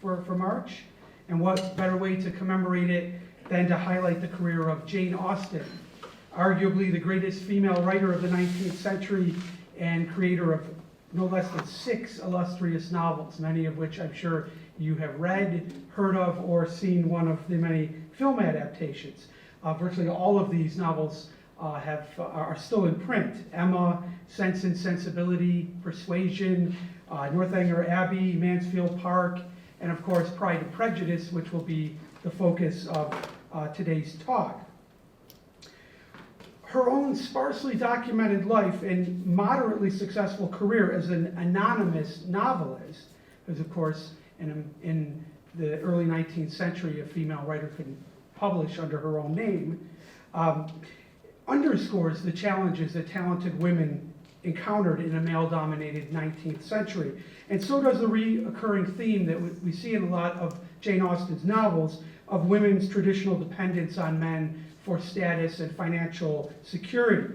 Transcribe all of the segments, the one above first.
for March. And what better way to commemorate it than to highlight the career of Jane Austen, arguably the greatest female writer of the 19th century and creator of no less than 6 illustrious novels, many of which I'm sure you have read, heard of, or seen one of the many film adaptations. Virtually all of these novels are still in print. Emma, Sense and Sensibility, Persuasion, Northanger Abbey, Mansfield Park, and of course Pride and Prejudice, which will be the focus of today's talk. Her own sparsely documented life and moderately successful career as an anonymous novelist, because of course in the early 19th century a female writer couldn't publish under her own name, underscores the challenges that talented women encountered in a male-dominated 19th century. And so does the reoccurring theme that we see in a lot of Jane Austen's novels of women's traditional dependence on men for status and financial security.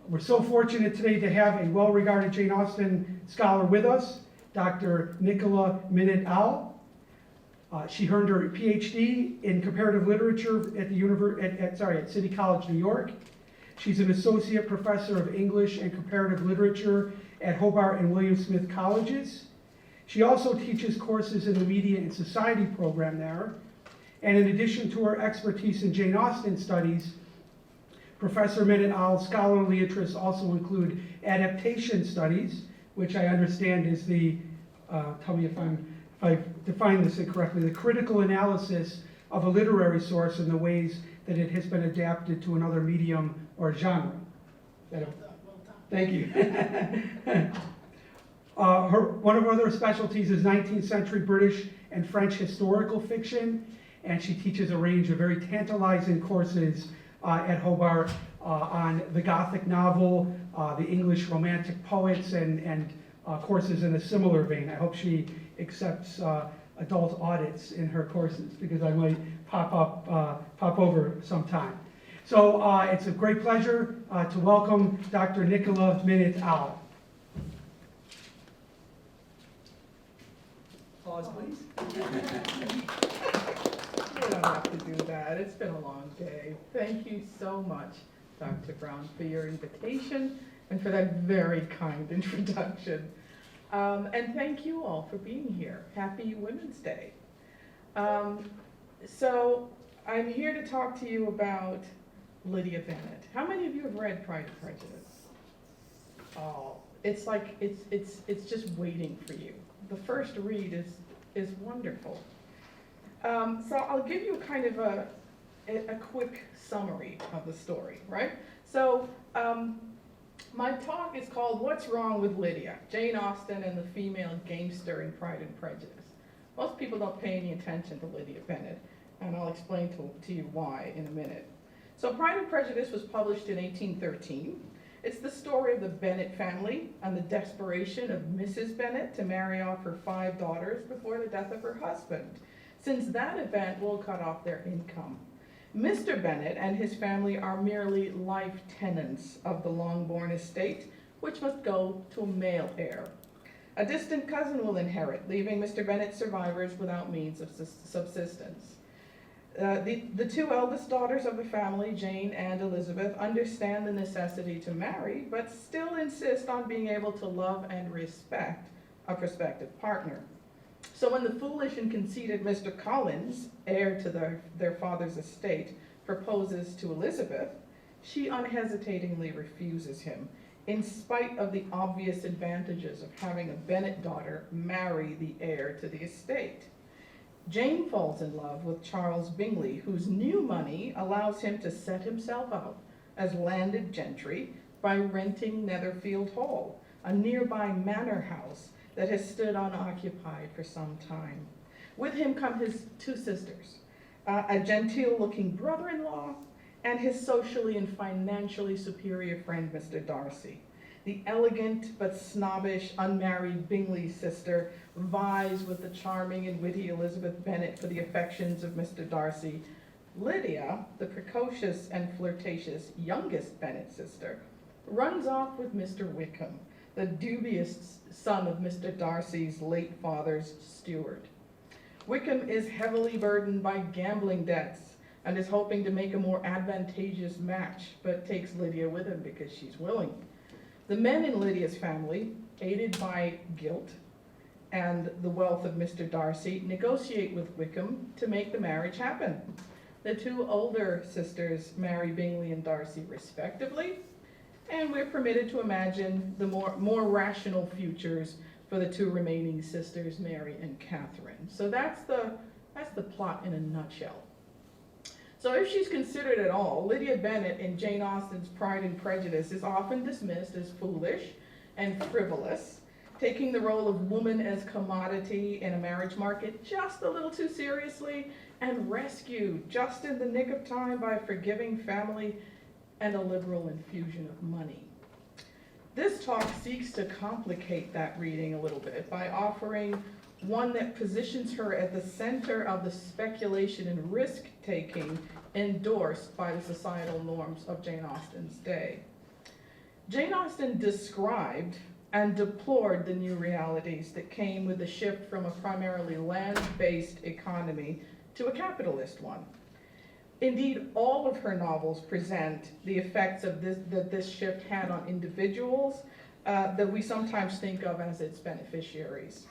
We're so fortunate today to have a well-regarded Jane Austen scholar with us, Dr. NICOLA MINOTT-AHL. She earned her PhD in comparative literature at City College, New York. She's an associate professor of English and comparative literature at Hobart and William Smith Colleges. She also teaches courses in the Media and Society program there. And in addition to her expertise in Jane Austen studies, Professor MINOTT-AHL's scholarly interests also include adaptation studies, which I understand is the, tell me if I define this incorrectly, the critical analysis of a literary source in the ways that it has been adapted to another medium or genre. Well done. Thank you. One of her other specialties is 19th century British and French historical fiction, and she teaches a range of very tantalizing courses at Hobart on the Gothic novel, the English Romantic poets, and courses in a similar vein. I hope she accepts adult audits in her courses, because I might pop over sometime. So it's a great pleasure to welcome Dr. NICOLA MINOTT-AHL. Pause, please. You don't have to do that. It's been a long day. Thank you so much, Dr. Brown, for your invitation and for that very kind introduction. And thank you all for being here. Happy Women's Day. So I'm here to talk to you about Lydia Bennet. How many of you have read Pride and Prejudice? Oh, it's like, it's just waiting for you. The first read is wonderful. So I'll give you kind of a quick summary of the story, right? So my talk is called What's Wrong with Lydia? Jane Austen and the Female Gamester in Pride and Prejudice. Most people don't pay any attention to Lydia Bennet, and I'll explain to you why in a minute. So Pride and Prejudice was published in 1813. It's the story of the Bennet family and the desperation of Mrs. Bennet to marry off her 5 daughters before the death of her husband, since that event will cut off their income. Mr. Bennet and his family are merely life tenants of the Longbourn estate, which must go to a male heir. A distant cousin will inherit, leaving Mr. Bennet's survivors without means of subsistence. The 2 eldest daughters of the family, Jane and Elizabeth, understand the necessity to marry, but still insist on being able to love and respect a prospective partner. So when the foolish and conceited Mr. Collins, heir to their father's estate, proposes to Elizabeth, she unhesitatingly refuses him, in spite of the obvious advantages of having a Bennet daughter marry the heir to the estate. Jane falls in love with Charles Bingley, whose new money allows him to set himself out as landed gentry by renting Netherfield Hall, a nearby manor house that has stood unoccupied for some time. With him come his 2 sisters, a genteel-looking brother-in-law, and his socially and financially superior friend, Mr. Darcy. The elegant but snobbish unmarried Bingley sister vies with the charming and witty Elizabeth Bennet for the affections of Mr. Darcy. Lydia, the precocious and flirtatious youngest Bennet sister, runs off with Mr. Wickham, the dubious son of Mr. Darcy's late father's steward. Wickham is heavily burdened by gambling debts and is hoping to make a more advantageous match, but takes Lydia with him because she's willing. The men in Lydia's family, aided by guilt and the wealth of Mr. Darcy, negotiate with Wickham to make the marriage happen. The two older sisters marry Bingley and Darcy respectively, and we're permitted to imagine the more rational futures for the two remaining sisters, Mary and Catherine. So that's the plot in a nutshell. So if she's considered at all, Lydia Bennet in Jane Austen's Pride and Prejudice is often dismissed as foolish and frivolous, taking the role of woman as commodity in a marriage market just a little too seriously, and rescued just in the nick of time by a forgiving family and a liberal infusion of money. This talk seeks to complicate that reading a little bit by offering one that positions her at the center of the speculation and risk-taking endorsed by the societal norms of Jane Austen's day. Jane Austen described and deplored the new realities that came with the shift from a primarily land-based economy to a capitalist one. Indeed, all of her novels present the effects of this shift had on individuals that we sometimes think of as its beneficiaries.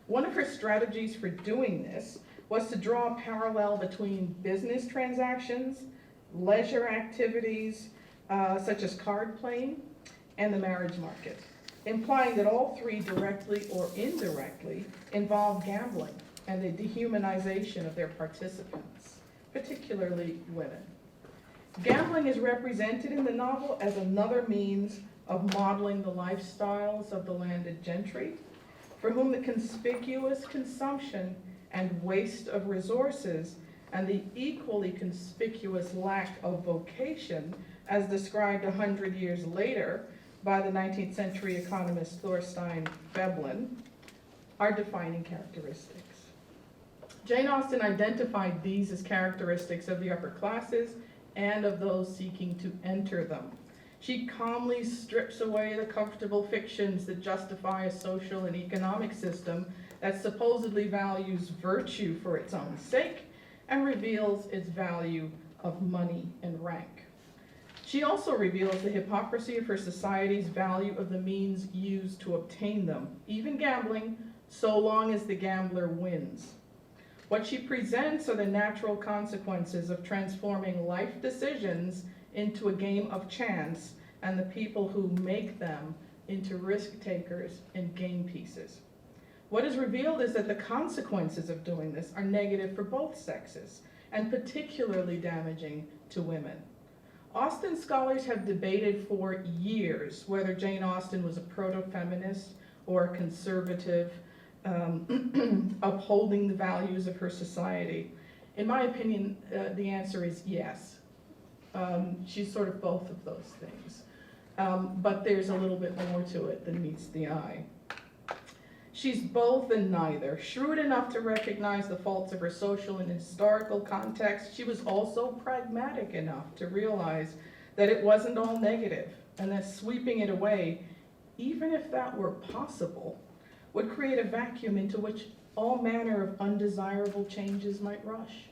One of her strategies for doing this was to draw a parallel between business transactions, leisure activities, such as card playing, and the marriage market, implying that all three directly or indirectly involve gambling and the dehumanization of their participants, particularly women. Gambling is represented in the novel as another means of modeling the lifestyles of the landed gentry, for whom the conspicuous consumption and waste of resources and the equally conspicuous lack of vocation, as described 100 years later by the 19th century economist Thorstein Veblen, are defining characteristics. Jane Austen identified these as characteristics of the upper classes and of those seeking to enter them. She calmly strips away the comfortable fictions that justify a social and economic system that supposedly values virtue for its own sake and reveals its value of money and rank. She also reveals the hypocrisy of her society's value of the means used to obtain them, even gambling, so long as the gambler wins. What she presents are the natural consequences of transforming life decisions into a game of chance, and the people who make them into risk takers and game pieces. What is revealed is that the consequences of doing this are negative for both sexes, and particularly damaging to women. Austen scholars have debated for years whether Jane Austen was a proto-feminist or a conservative, upholding the values of her society. In my opinion, the answer is yes. She's sort of both of those things. But there's a little bit more to it than meets the eye. She's both and neither. Shrewd enough to recognize the faults of her social and historical context, she was also pragmatic enough to realize that it wasn't all negative, and that sweeping it away, even if that were possible, would create a vacuum into which all manner of undesirable changes might rush.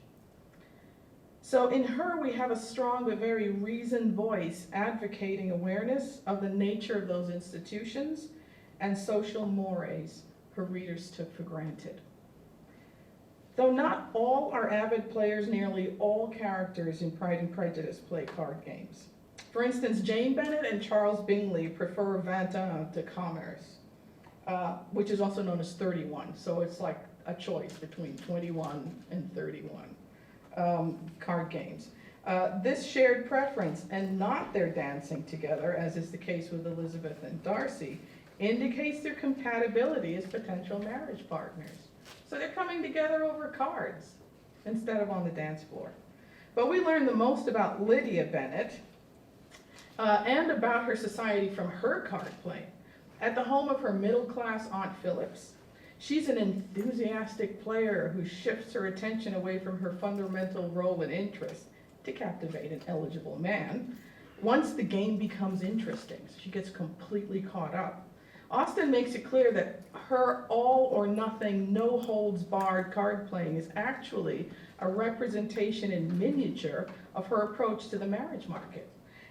So in her, we have a strong but very reasoned voice advocating awareness of the nature of those institutions and social mores her readers took for granted. Though not all are avid players, nearly all characters in Pride and Prejudice play card games. For instance, Jane Bennet and Charles Bingley prefer 21 to commerce, which is also known as 31. So it's like a choice between 21 and 31 card games. This shared preference, and not their dancing together, as is the case with Elizabeth and Darcy, indicates their compatibility as potential marriage partners. So they're coming together over cards instead of on the dance floor. But we learn the most about Lydia Bennet and about her society from her card playing. At the home of her middle-class Aunt Phillips, she's an enthusiastic player who shifts her attention away from her fundamental role and interest to captivate an eligible man. Once the game becomes interesting, she gets completely caught up. Austen makes it clear that her all or nothing, no holds barred card playing is actually a representation in miniature of her approach to the marriage market.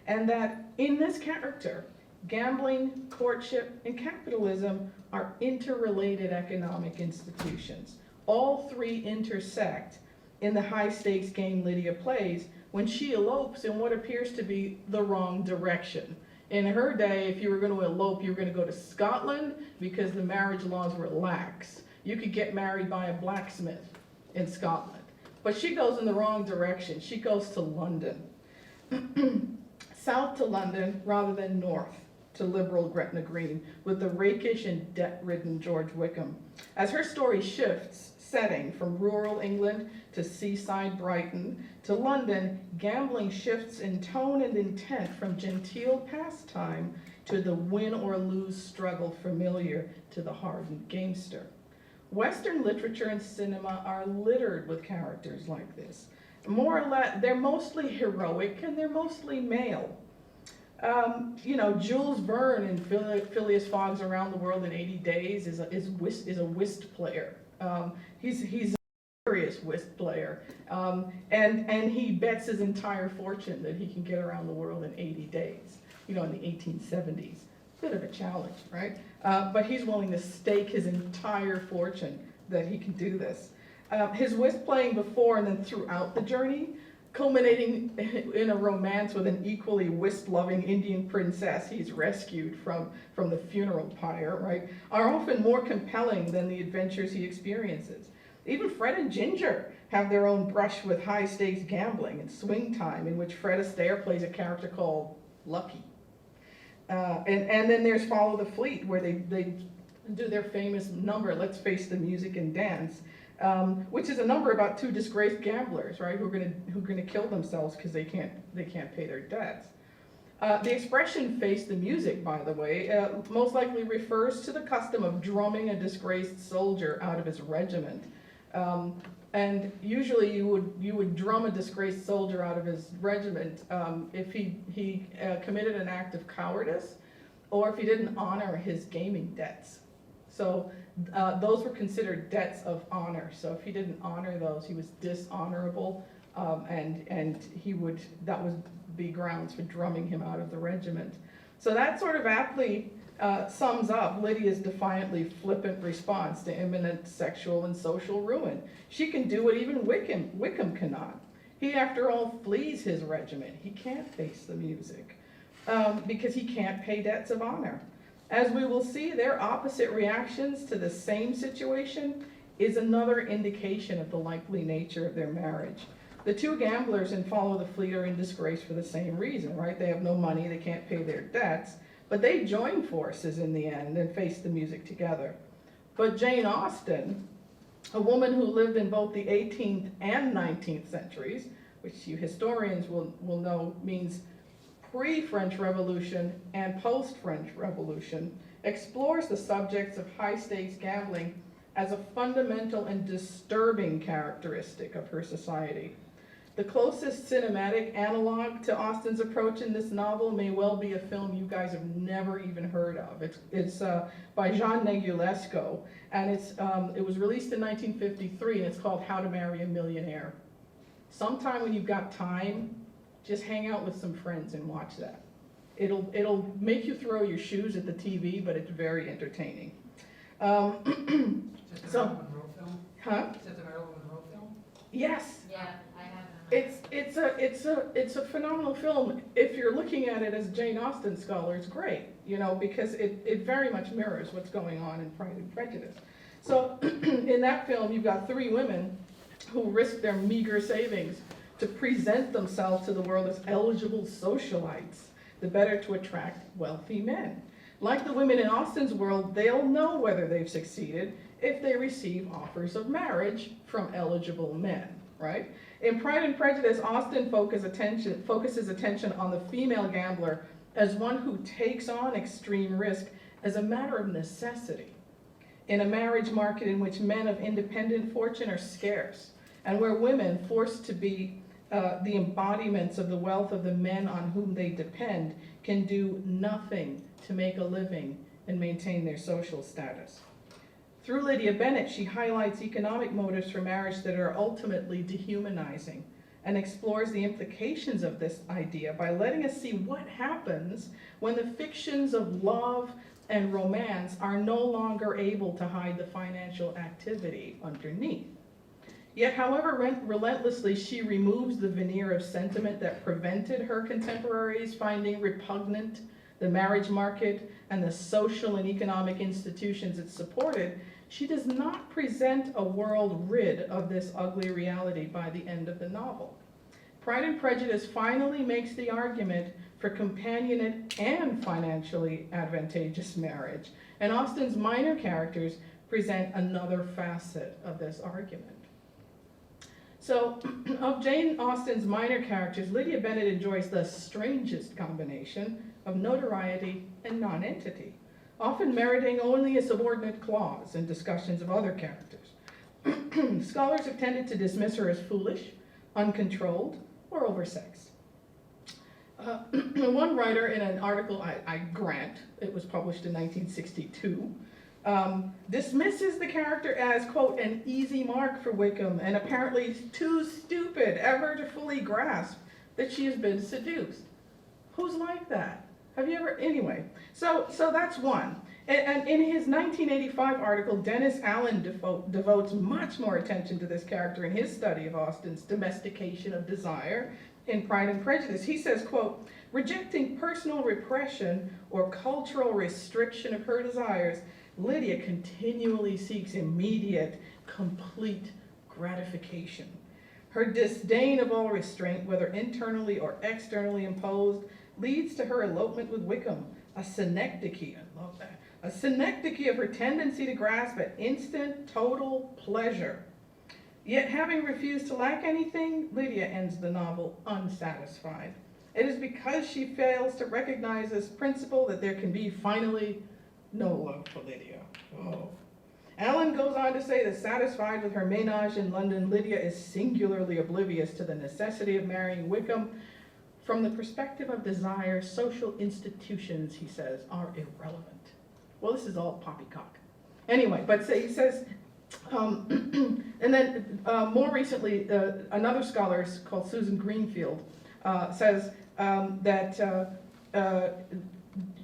And that in this character, gambling, courtship, and capitalism are interrelated economic institutions. All three intersect in the high-stakes game Lydia plays when she elopes in what appears to be the wrong direction. In her day, if you were going to elope, you were going to go to Scotland because the marriage laws were lax. You could get married by a blacksmith in Scotland. But she goes in the wrong direction. She goes to London. South to London rather than north to liberal Gretna Green with the rakish and debt-ridden George Wickham. As her story shifts setting from rural England to seaside Brighton to London, gambling shifts in tone and intent from genteel pastime to the win or lose struggle familiar to the hardened gamester. Western literature and cinema are littered with characters like this. More or less, they're mostly heroic and they're mostly male. Jules Verne in Phileas Fogg's Around the World in 80 Days is a whist player. He's a serious whist player, and he bets his entire fortune that he can get around the world in 80 days, in the 1870s. Bit of a challenge, right? But he's willing to stake his entire fortune that he can do this. His whist playing before and then throughout the journey, culminating in a romance with an equally whist-loving Indian princess he's rescued from the funeral pyre, right, are often more compelling than the adventures he experiences. Even Fred and Ginger have their own brush with high-stakes gambling and swing time, in which Fred Astaire plays a character called Lucky. And then there's Follow the Fleet, where they do their famous number, Let's Face the Music and Dance, which is a number about two disgraced gamblers, right, who are gonna kill themselves because they can't pay their debts. The expression "face the music," by the way, most likely refers to the custom of drumming a disgraced soldier out of his regiment. And usually you would drum a disgraced soldier out of his regiment if he committed an act of cowardice or if he didn't honor his gaming debts. So those were considered debts of honor. So if he didn't honor those, he was dishonorable, and that would be grounds for drumming him out of the regiment. So that sort of aptly sums up Lydia's defiantly flippant response to imminent sexual and social ruin. She can do what even Wickham cannot. He, after all, flees his regiment. He can't face the music because he can't pay debts of honor. As we will see, their opposite reactions to the same situation is another indication of the likely nature of their marriage. The two gamblers in Follow the Fleet are in disgrace for the same reason, right? They have no money, they can't pay their debts, but they join forces in the end and face the music together. But Jane Austen, a woman who lived in both the 18th and 19th centuries, which you historians will know means pre-French Revolution and post-French Revolution, explores the subjects of high-stakes gambling as a fundamental and disturbing characteristic of her society. The closest cinematic analog to Austen's approach in this novel may well be a film you guys have never even heard of. It's by Jean Negulesco, and it was released in 1953, and it's called How to Marry a Millionaire. Sometime when you've got time, just hang out with some friends and watch that. It'll make you throw your shoes at the TV, but it's very entertaining. Is it the Marilyn Monroe film? Huh? Is it the Marilyn Monroe film? Yes. Yeah, I have it. It's a phenomenal film. If you're looking at it as a Jane Austen scholar, it's great, because it very much mirrors what's going on in Pride and Prejudice. So in that film, you've got three women who risk their meager savings to present themselves to the world as eligible socialites, the better to attract wealthy men. Like the women in Austen's world, they'll know whether they've succeeded if they receive offers of marriage from eligible men, right? In Pride and Prejudice, Austen focuses attention on the female gambler as one who takes on extreme risk as a matter of necessity in a marriage market in which men of independent fortune are scarce, and where women, forced to be the embodiments of the wealth of the men on whom they depend, can do nothing to make a living and maintain their social status. Through Lydia Bennett, she highlights economic motives for marriage that are ultimately dehumanizing and explores the implications of this idea by letting us see what happens when the fictions of love and romance are no longer able to hide the financial activity underneath. Yet, however relentlessly she removes the veneer of sentiment that prevented her contemporaries finding repugnant the marriage market and the social and economic institutions it supported, she does not present a world rid of this ugly reality by the end of the novel. Pride and Prejudice finally makes the argument for companionate and financially advantageous marriage, and Austen's minor characters present another facet of this argument. So, of Jane Austen's minor characters, Lydia Bennet enjoys the strangest combination of notoriety and nonentity, often meriting only a subordinate clause in discussions of other characters. Scholars have tended to dismiss her as foolish, uncontrolled, or oversexed. One writer in an article I grant, it was published in 1962, dismisses the character as, quote, an easy mark for Wickham and apparently too stupid ever to fully grasp that she has been seduced. Who's like that? Have you ever, anyway, so that's one. And in his 1985 article, Dennis Allen devotes much more attention to this character in his study of Austen's domestication of desire in Pride and Prejudice. He says, quote, rejecting personal repression or cultural restriction of her desires, Lydia continually seeks immediate, complete gratification. Her disdain of all restraint, whether internally or externally imposed, leads to her elopement with Wickham, a synecdoche, I love that, a synecdoche of her tendency to grasp at instant, total pleasure. Yet having refused to lack anything, Lydia ends the novel unsatisfied. It is because she fails to recognize this principle that there can be finally no love for Lydia. Oh. Allen goes on to say that satisfied with her ménage in London, Lydia is singularly oblivious to the necessity of marrying Wickham. From the perspective of desire, social institutions, he says, are irrelevant. Well, this is all poppycock. Anyway, but he says, and then more recently, another scholar called Susan Greenfield says that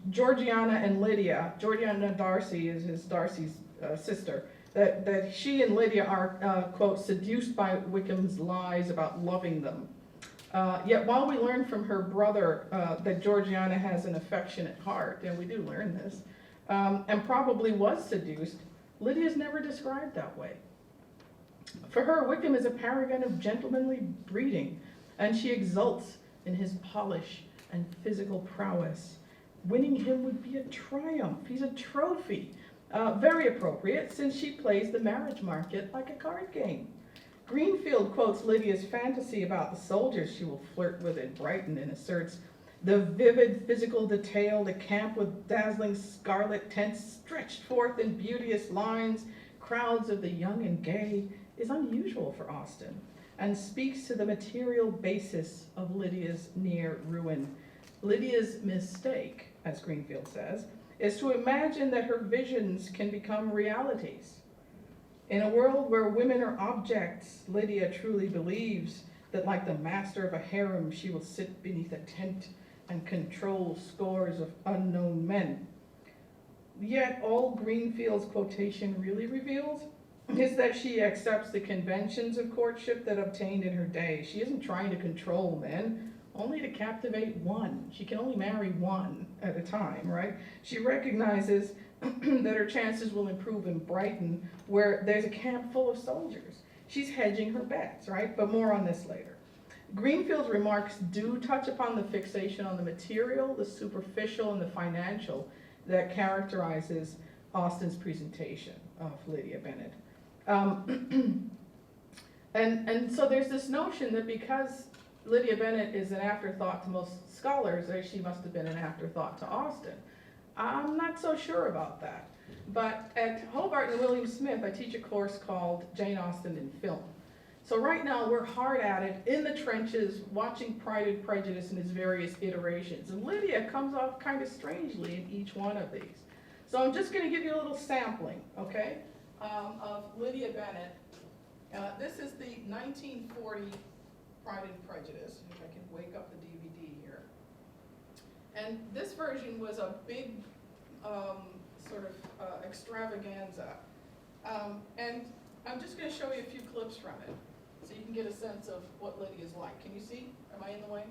Georgiana and Lydia, Georgiana Darcy is Darcy's sister, that she and Lydia are, quote, seduced by Wickham's lies about loving them. Yet while we learn from her brother that Georgiana has an affectionate heart, and we do learn this, and probably was seduced, Lydia's never described that way. For her, Wickham is a paragon of gentlemanly breeding, and she exults in his polish and physical prowess. Winning him would be a triumph. He's a trophy. Very appropriate, since she plays the marriage market like a card game. Greenfield quotes Lydia's fantasy about the soldiers she will flirt with in Brighton and asserts, the vivid physical detail, the camp with dazzling scarlet tents stretched forth in beauteous lines, crowds of the young and gay, is unusual for Austen, and speaks to the material basis of Lydia's near ruin. Lydia's mistake, as Greenfield says, is to imagine that her visions can become realities. In a world where women are objects, Lydia truly believes that like the master of a harem, she will sit beneath a tent and control scores of unknown men. Yet all Greenfield's quotation really reveals is that she accepts the conventions of courtship that obtained in her day. She isn't trying to control men, only to captivate one. She can only marry one at a time, right? She recognizes that her chances will improve in Brighton, where there's a camp full of soldiers. She's hedging her bets, right? But more on this later. Greenfield's remarks do touch upon the fixation on the material, the superficial, and the financial that characterizes Austen's presentation of Lydia Bennet. And so there's this notion that because Lydia Bennet is an afterthought to most scholars, that she must have been an afterthought to Austen. I'm not so sure about that. But at Hobart and William Smith, I teach a course called Jane Austen in Film. So right now we're hard at it, in the trenches, watching Pride and Prejudice in its various iterations. And Lydia comes off kind of strangely in each one of these. So I'm just going to give you a little sampling, okay, of Lydia Bennett. This is the 1940 Pride and Prejudice, if I can wake up the DVD here. And this version was a big sort of extravaganza. And I'm just going to show you a few clips from it, so you can get a sense of what Lydia's like. Can you see? Am I in the way?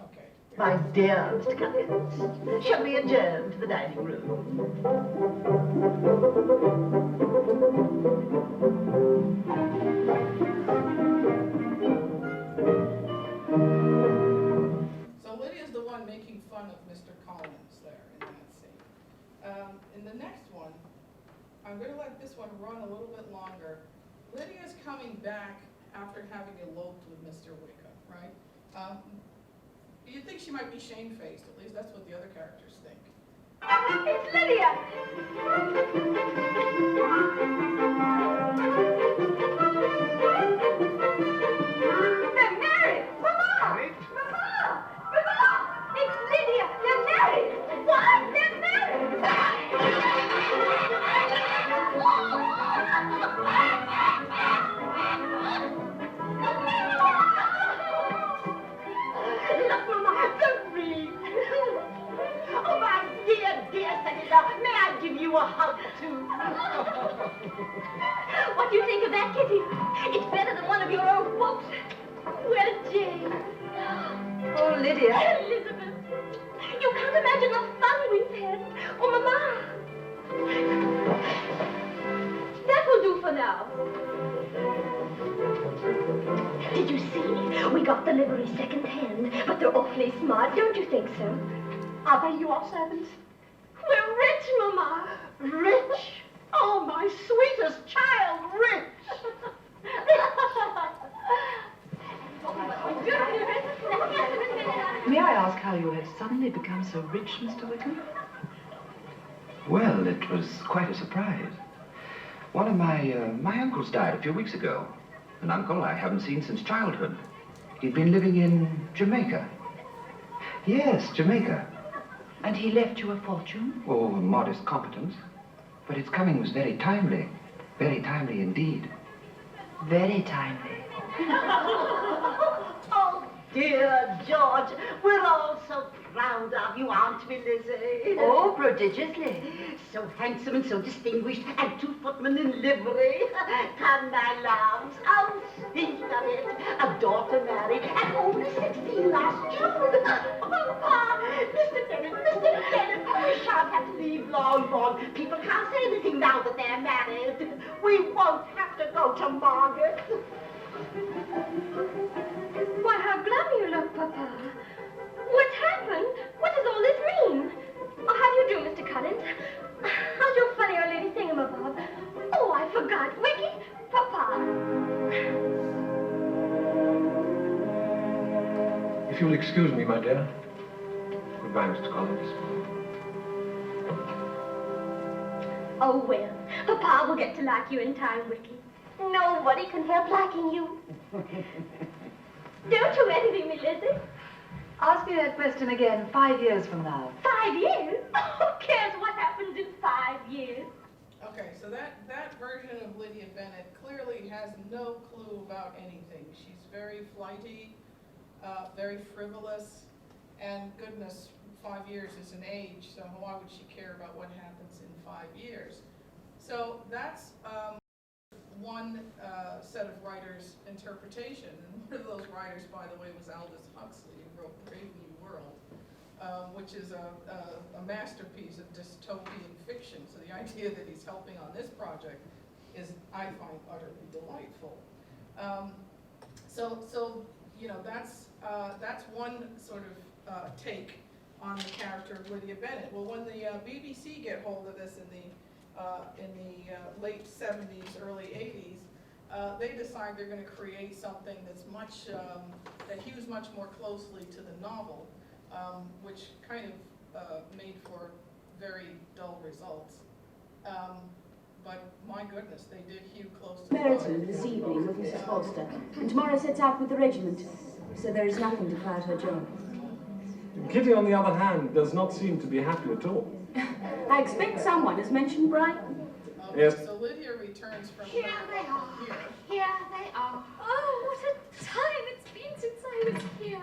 Okay. My dear Mr. Cummins, shall we adjourn to the dining room? So Lydia's the one making fun of Mr. Collins there in that scene. In the next one, I'm going to let this one run a little bit longer. Lydia's coming back after having eloped with Mr. Wickham, right? You'd think she might be shamefaced, at least that's what the other characters think. It's Lydia! They're married! Mama! Married? Mama! Mama! It's Lydia! They're married! What? They're married! Look, Mama, don't read. Oh, my dear, dear Senator, may I give you a hug, too? What do you think of that, Kitty? It's better than one of your own books. Well, Jane. Oh, Lydia. Elizabeth, you can't imagine the fun we've had. Oh, Mama. That will do for now. Did you see? We got the livery second-hand, but they're awfully smart, don't you think so? Are they your servants? We're rich, Mama. Rich? Oh, my sweetest child, rich. May I ask how you had suddenly become so rich, Mr. Wickham? Well, it was quite a surprise. One of my uncles died a few weeks ago. An uncle I haven't seen since childhood. He'd been living in Jamaica. Yes, Jamaica. And he left you a fortune? Oh, a modest competence. But its coming was very timely. Very timely indeed. Very timely. Oh, dear George, we're all so proud of you, aren't we, Lizzie? Oh, prodigiously. So handsome and so distinguished, and 2 footmen in livery. Come, my loves, how sweet of it. A daughter married, and only 16 last June. Oh, Pa, Mr. Bennett, we shan't have to leave Longbourn. People can't say anything now that they're married. We won't have to go to Margaret. Why, how glum you look, Papa. What's happened? What does all this mean? Oh, how do you do, Mr. Collins? How's your funny old lady thingamabob? Oh, I forgot. Wiggy, Papa. If you'll excuse me, my dear. Goodbye, Mr. Collins. Oh, well, Papa will get to like you in time, Wiggy. Nobody can help liking you. Don't you envy me, Lizzie? Ask me that question again 5 years from now. 5 years? Who cares what happens in 5 years? Okay, so that version of Lydia Bennett clearly has no clue about anything. She's very flighty, very frivolous, and goodness, 5 years is an age, so why would she care about what happens in 5 years? So that's one set of writers' interpretation, and one of those writers, by the way, was Aldous Huxley, who wrote Brave New World, which is a masterpiece of dystopian fiction. So the idea that he's helping on this project is, I find, utterly delightful. So you know, that's one sort of take on the character of Lydia Bennett. Well, when the BBC get hold of this in the late 70s, early 80s, they decide they're going to create something that's much, that hews much more closely to the novel, which kind of made for very dull results. But my goodness, they did hew close to the Meryton novel. this evening with Mrs. Foster, and tomorrow sets out with the regiment, so there is nothing to cloud her joy. Kitty, on the other hand, does not seem to be happy at all. I expect someone has mentioned Brighton. Okay, so Lydia returns from Here they are. Here they are. Oh, what a time it's been since I was here.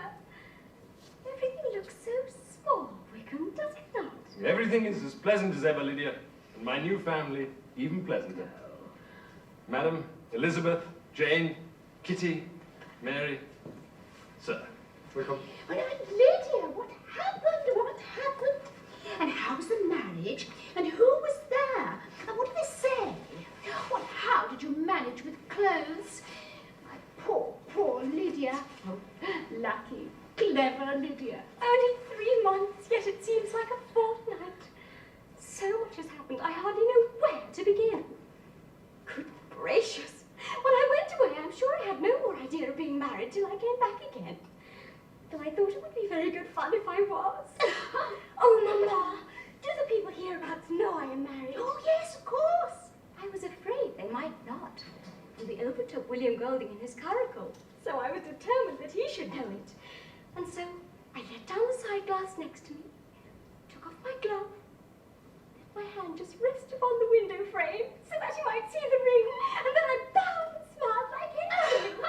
Everything looks so small, Wickham, does it not? Everything is as pleasant as ever, Lydia, and my new family even pleasanter. Madam, Elizabeth, Jane, Kitty, Mary, sir. Welcome. Lydia, what happened? What happened? And how's the marriage? And who was there? And what did they say? Well, how did you manage with clothes? My poor Lydia. Oh, lucky, clever Lydia. Only 3 months, yet it seems like a fortnight. So much has happened, I hardly know where to begin. Good gracious. When I went away, I'm sure I had no more idea of being married till I came back again. Though I thought it would be very good fun if I was. Oh, Mamma, do the people hereabouts know I am married? Oh, yes, of course. I was afraid they might not. And we overtook William Golding in his curricle, so I was determined that he should know it. And so I let down the side glass next to me, took off my glove, let my hand just rest upon the window frame so that you might see the ring, and then I bowed and smiled like anything.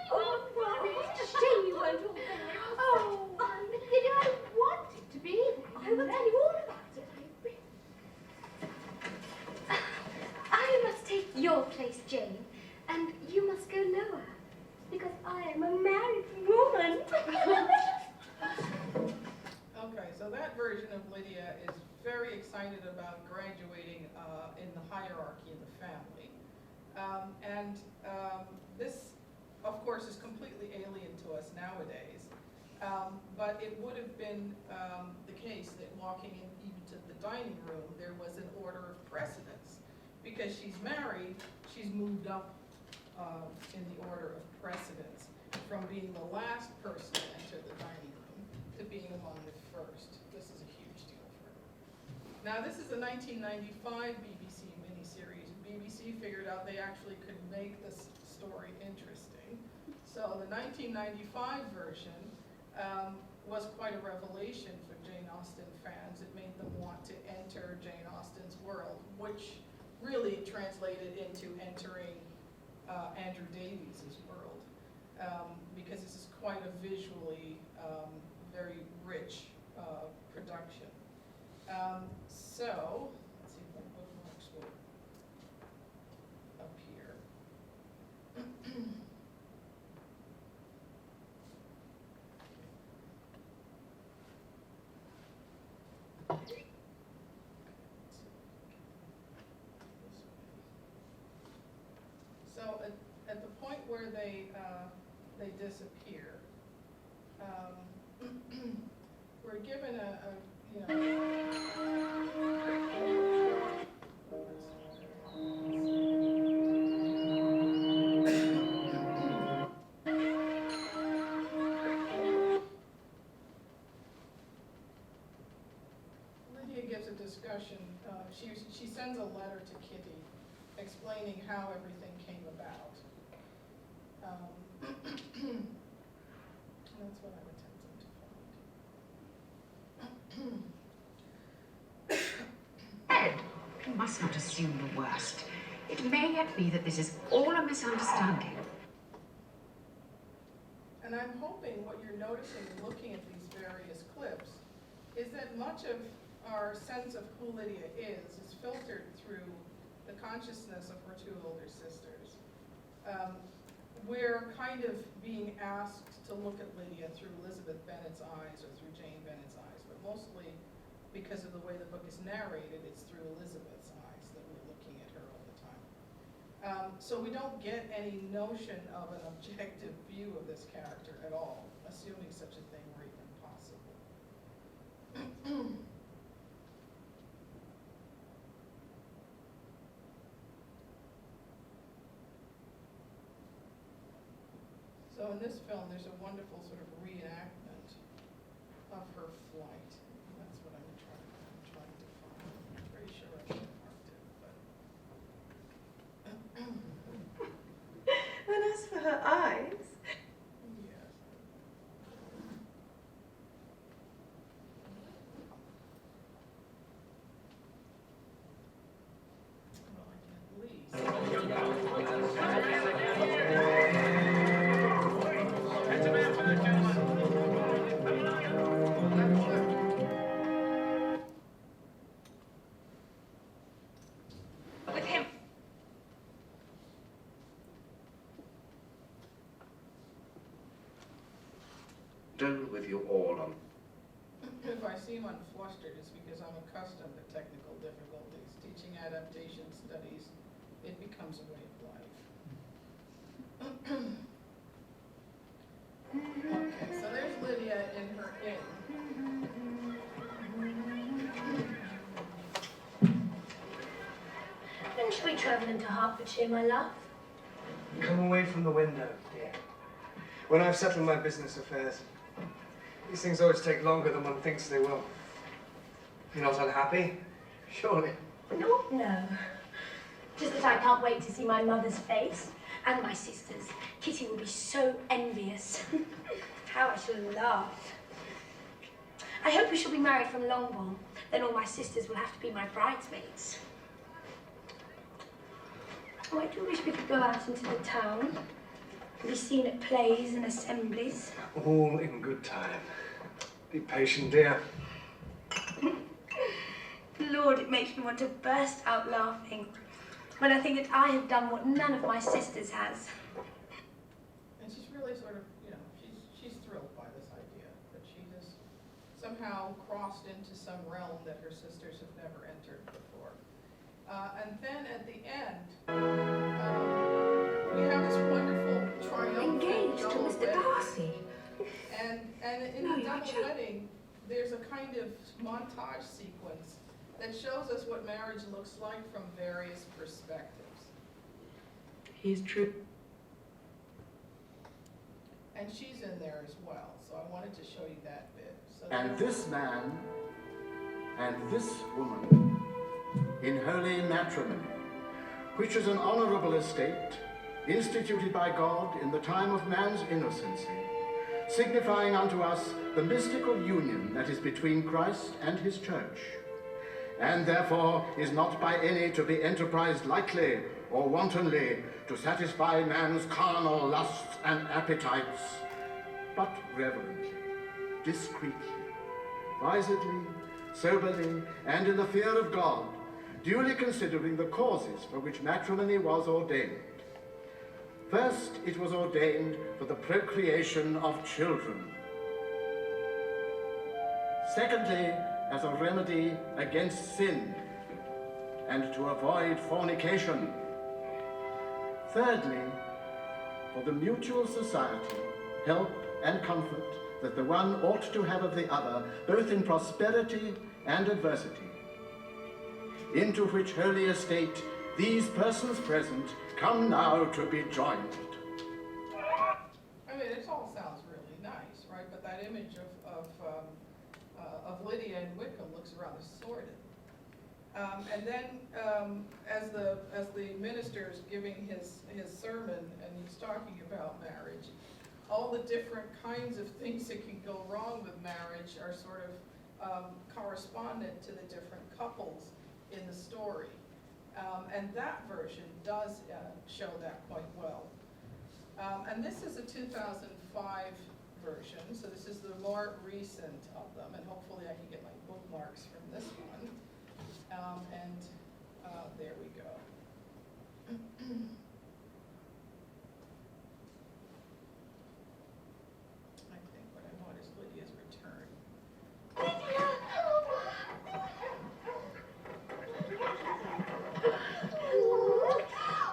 Oh, Mary, it's a shame you weren't all there. Oh, Lydia, I wanted to be there. I will tell you all about it. I must take your place, Jane, and you must go lower, because I am a married woman. Okay, so that version of Lydia is very excited about graduating in the hierarchy in the family. This, of course, is completely alien to us nowadays. But it would have been the case that walking in even to the dining room, there was an order of precedence. Because she's married, she's moved up in the order of precedence from being the last person to enter the dining room to being among the first. This is a huge deal for her. Now, this is a 1995 BBC miniseries. BBC figured out they actually could make this story interesting. So the 1995 version was quite a revelation for Jane Austen fans. It made them want to enter Jane Austen's world, which really translated into entering Andrew Davies' world, because this is quite a visually very rich production. So, let's see what bookmarks will appear. So at the point where they disappear, we're given Lydia gives a discussion. She sends a letter to Kitty explaining how everything came about. That's what I'm attempting to find. Ed, you must not assume the worst. It may yet be that this is all a misunderstanding. And I'm hoping what you're noticing looking at these various clips is that much of our sense of who Lydia is filtered through the consciousness of her two older sisters. We're kind of being asked to look at Lydia through Elizabeth Bennet's eyes or through Jane Bennet's eyes, but mostly because of the way the book is narrated, it's through Elizabeth's eyes that we're looking at her all the time. So we don't get any notion of an objective view of this character at all, assuming such a thing were even possible. So in this film, there's a wonderful sort of reenactment of her flight. That's what I'm trying to find. I'm pretty sure I marked it, but. And as for her eyes, Yes. gentle with you all on. If I seem unflustered, it's because I'm accustomed to technical difficulties. Teaching adaptation studies, it becomes a way of life. Okay, so there's Lydia in her inn. When shall we travel into Hertfordshire, my love? Come away from the window, dear. When I've settled my business affairs, these things always take longer than one thinks they will. You're not unhappy? Surely. No, no. Just that I can't wait to see my mother's face and my sister's. Kitty will be so envious. How I shall laugh. I hope we shall be married from Longbourn. Then all my sisters will have to be my bridesmaids. Oh, I do wish we could go out into the town and be seen at plays and assemblies. All in good time. Be patient, dear. Lord, it makes me want to burst out laughing when I think that I have done what none of my sisters has. And she's really sort of, you know, she's thrilled by this idea that she has somehow crossed into some realm that her sisters have never entered before. And then at the end, we have this wonderful triumphant Engaged to double Mr. wedding. Darcy. And in the double wedding, there's a kind of montage sequence that shows us what marriage looks like from various perspectives. He's true. And she's in there as well, so I wanted to show you that bit. So And this man and this woman in holy matrimony, which is an honorable estate instituted by God in the time of man's innocency, signifying unto us the mystical union that is between Christ and his church, and therefore is not by any to be enterprised lightly or wantonly to satisfy man's carnal lusts and appetites, but reverently, discreetly, visedly, soberly, and in the fear of God, duly considering the causes for which matrimony was ordained. First, it was ordained for the procreation of children. Secondly, as a remedy against sin and to avoid fornication. Thirdly, for the mutual society, help and comfort that the one ought to have of the other, both in prosperity and adversity, into which holy estate these persons present come now to be joined. I mean, it all sounds really nice, right? But that image of Lydia and Wickham looks rather sordid. And then, as the minister is giving his sermon and he's talking about marriage, all the different kinds of things that can go wrong with marriage are sort of correspondent to the different couples in the story. And that version does show that quite well. And this is a 2005 version, so this is the more recent of them, and hopefully I can get my bookmarks from this one. There we go. I think what I want is Lydia's return.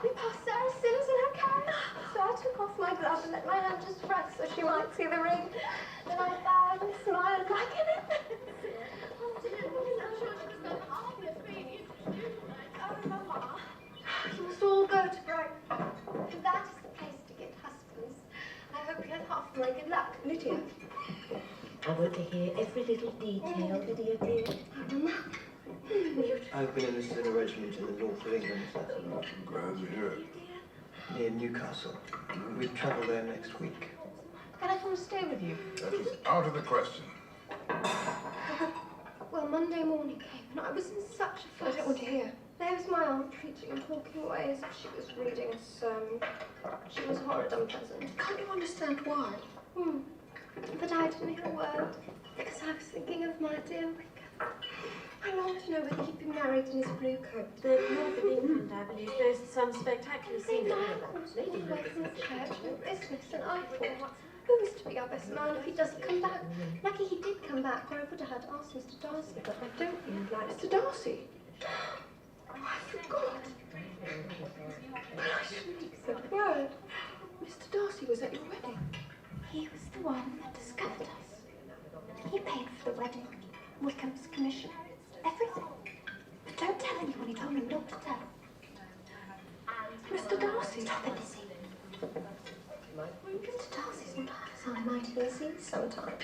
We passed Sarah Sims in her carriage, so I took off my glove and let my hand just rest so she might see the ring. Then I bowed and smiled like an infant. Oh, dear, I'm sure she was going to obviously introduce her. Oh, Mama. You must all go to Brighton. That is the place to get husbands. I hope you had half my good luck, Lydia. I want to hear every little detail, Lydia dear. Mama. I've been enlisted in a regiment in the north of England, if that's all right. Glad to hear it. Near Newcastle. We travel there next week. Can I come and stay with you? That is out of the question. Well, Monday morning came and I was in such a fuss. I don't want to hear. There was my aunt preaching and talking away as if she was reading a sermon. She was horrid unpleasant. Can't you understand why? But I didn't hear a word because I was thinking of my dear Wickham. I long to know whether he'd been married in his blue coat. The north of England, I believe, boasts some spectacular scenery. Lady Wickham Church and Christmas, and I thought, Who is to be our best man if he doesn't come back? Lucky he did come back, or I would have had to ask Mr. Darcy, but I don't think he'd like Mr. Darcy? Oh, I forgot. I shouldn't have said a word. Mr. Darcy was at your wedding. He was the one that discovered us. He paid for the wedding, Wickham's commission, everything. But don't tell anyone, he told me not to tell. Mr. Darcy? Stop it, Lizzie. Mr. Darcy's not as I might have seen sometimes.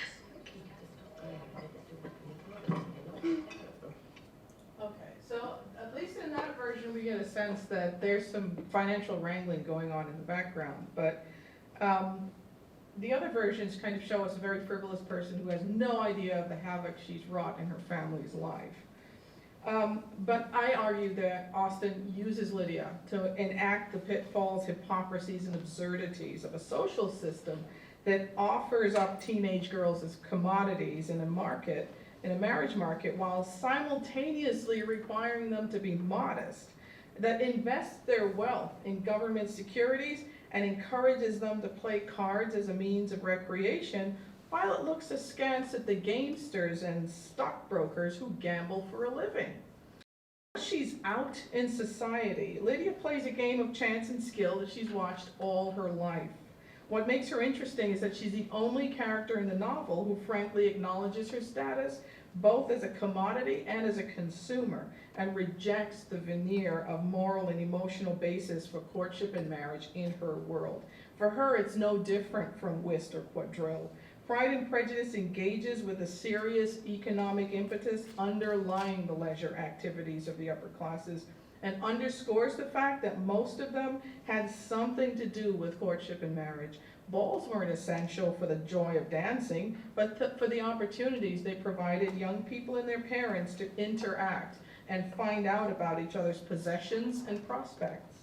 Okay, so at least in that version, we get a sense that there's some financial wrangling going on in the background, but the other versions kind of show us a very frivolous person who has no idea of the havoc she's wrought in her family's life. But I argue that Austen uses Lydia to enact the pitfalls, hypocrisies, and absurdities of a social system that offers up teenage girls as commodities in a market, in a marriage market, while simultaneously requiring them to be modest, that invests their wealth in government securities and encourages them to play cards as a means of recreation, while it looks askance at the gamesters and stockbrokers who gamble for a living. She's out in society. Lydia plays a game of chance and skill that she's watched all her life. What makes her interesting is that she's the only character in the novel who frankly acknowledges her status both as a commodity and as a consumer, and rejects the veneer of moral and emotional basis for courtship and marriage in her world. For her, it's no different from whist or quadrille. Pride and Prejudice engages with the serious economic impetus underlying the leisure activities of the upper classes, and underscores the fact that most of them had something to do with courtship and marriage. Balls weren't essential for the joy of dancing, but for the opportunities they provided young people and their parents to interact and find out about each other's possessions and prospects.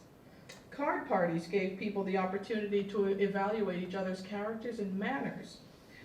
Card parties gave people the opportunity to evaluate each other's characters and manners.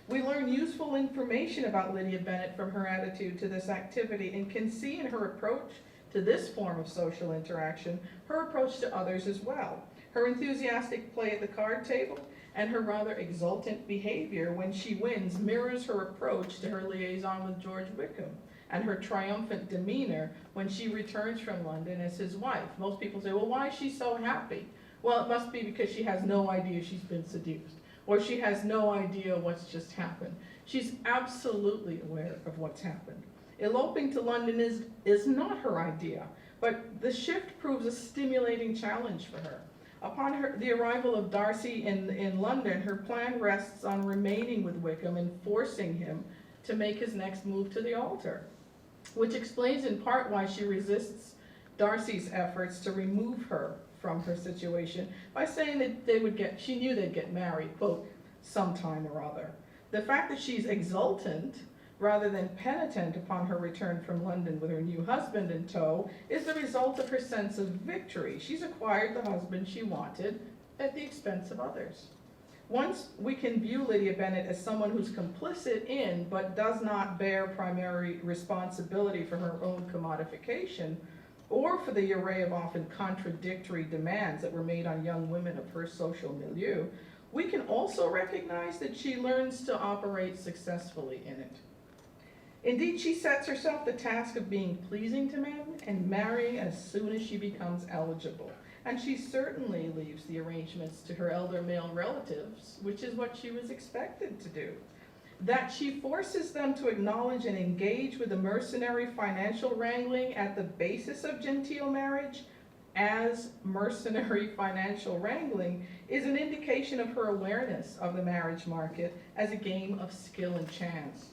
We learn useful information about Lydia Bennet from her attitude to this activity, and can see in her approach to this form of social interaction her approach to others as well. Her enthusiastic play at the card table and her rather exultant behavior when she wins mirrors her approach to her liaison with George Wickham, and her triumphant demeanor when she returns from London as his wife. Most people say, well, why is she so happy? Well, it must be because she has no idea she's been seduced, or she has no idea what's just happened. She's absolutely aware of what's happened. Eloping to London is not her idea, but the shift proves a stimulating challenge for her. Upon the arrival of Darcy in London, her plan rests on remaining with Wickham and forcing him to make his next move to the altar, which explains in part why she resists Darcy's efforts to remove her from her situation by saying that she knew they'd get married, quote, sometime or other. The fact that she's exultant rather than penitent upon her return from London with her new husband in tow is the result of her sense of victory. She's acquired the husband she wanted at the expense of others. Once we can view Lydia Bennet as someone who's complicit in but does not bear primary responsibility for her own commodification, or for the array of often contradictory demands that were made on young women of her social milieu, we can also recognize that she learns to operate successfully in it. Indeed, she sets herself the task of being pleasing to men and marrying as soon as she becomes eligible. And she certainly leaves the arrangements to her elder male relatives, which is what she was expected to do. That she forces them to acknowledge and engage with the mercenary financial wrangling at the basis of genteel marriage as mercenary financial wrangling is an indication of her awareness of the marriage market as a game of skill and chance,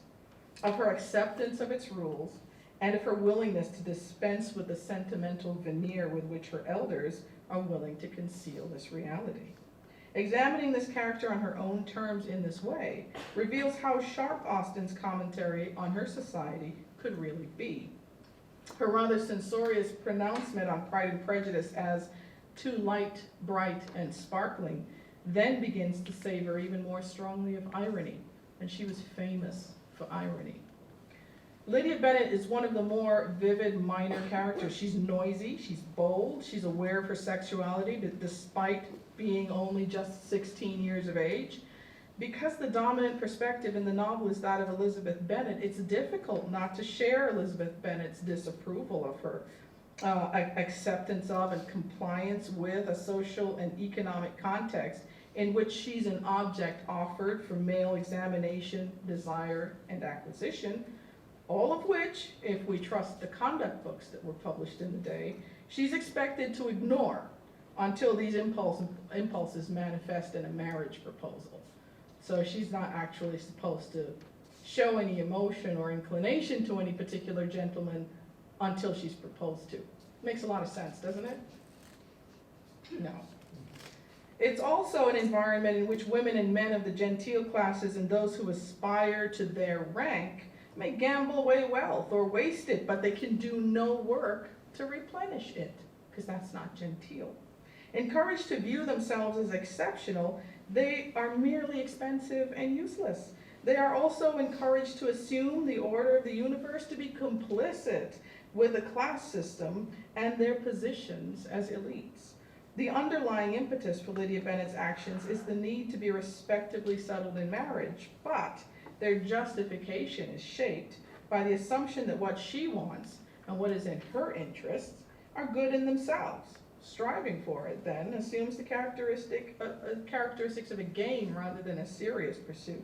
of her acceptance of its rules, and of her willingness to dispense with the sentimental veneer with which her elders are willing to conceal this reality. Examining this character on her own terms in this way reveals how sharp Austen's commentary on her society could really be. Her rather censorious pronouncement on Pride and Prejudice as too light, bright, and sparkling then begins to savor even more strongly of irony, and she was famous for irony. Lydia Bennet is one of the more vivid minor characters. She's noisy, she's bold, she's aware of her sexuality despite being only just 16 years of age. Because the dominant perspective in the novel is that of Elizabeth Bennet, it's difficult not to share Elizabeth Bennet's disapproval of her, acceptance of and compliance with a social and economic context in which she's an object offered for male examination, desire, and acquisition, all of which, if we trust the conduct books that were published in the day, she's expected to ignore until these impulses manifest in a marriage proposal. So she's not actually supposed to show any emotion or inclination to any particular gentleman until she's proposed to. Makes a lot of sense, doesn't it? No. It's also an environment in which women and men of the genteel classes and those who aspire to their rank may gamble away wealth or waste it, but they can do no work to replenish it, because that's not genteel. Encouraged to view themselves as exceptional, they are merely expensive and useless. They are also encouraged to assume the order of the universe to be complicit with the class system and their positions as elites. The underlying impetus for Lydia Bennet's actions is the need to be respectably settled in marriage, but their justification is shaped by the assumption that what she wants and what is in her interests are good in themselves. Striving for it, then, assumes the characteristics of a game rather than a serious pursuit.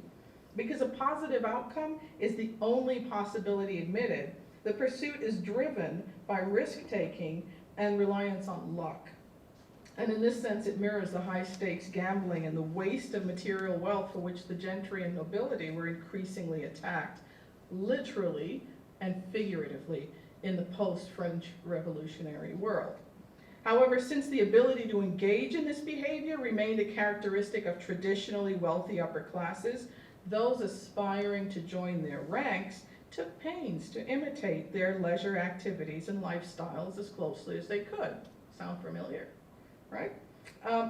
Because a positive outcome is the only possibility admitted, the pursuit is driven by risk-taking and reliance on luck. And in this sense, it mirrors the high-stakes gambling and the waste of material wealth for which the gentry and nobility were increasingly attacked, literally and figuratively, in the post-French Revolutionary world. However, since the ability to engage in this behavior remained a characteristic of traditionally wealthy upper classes, those aspiring to join their ranks took pains to imitate their leisure activities and lifestyles as closely as they could. Sound familiar, right?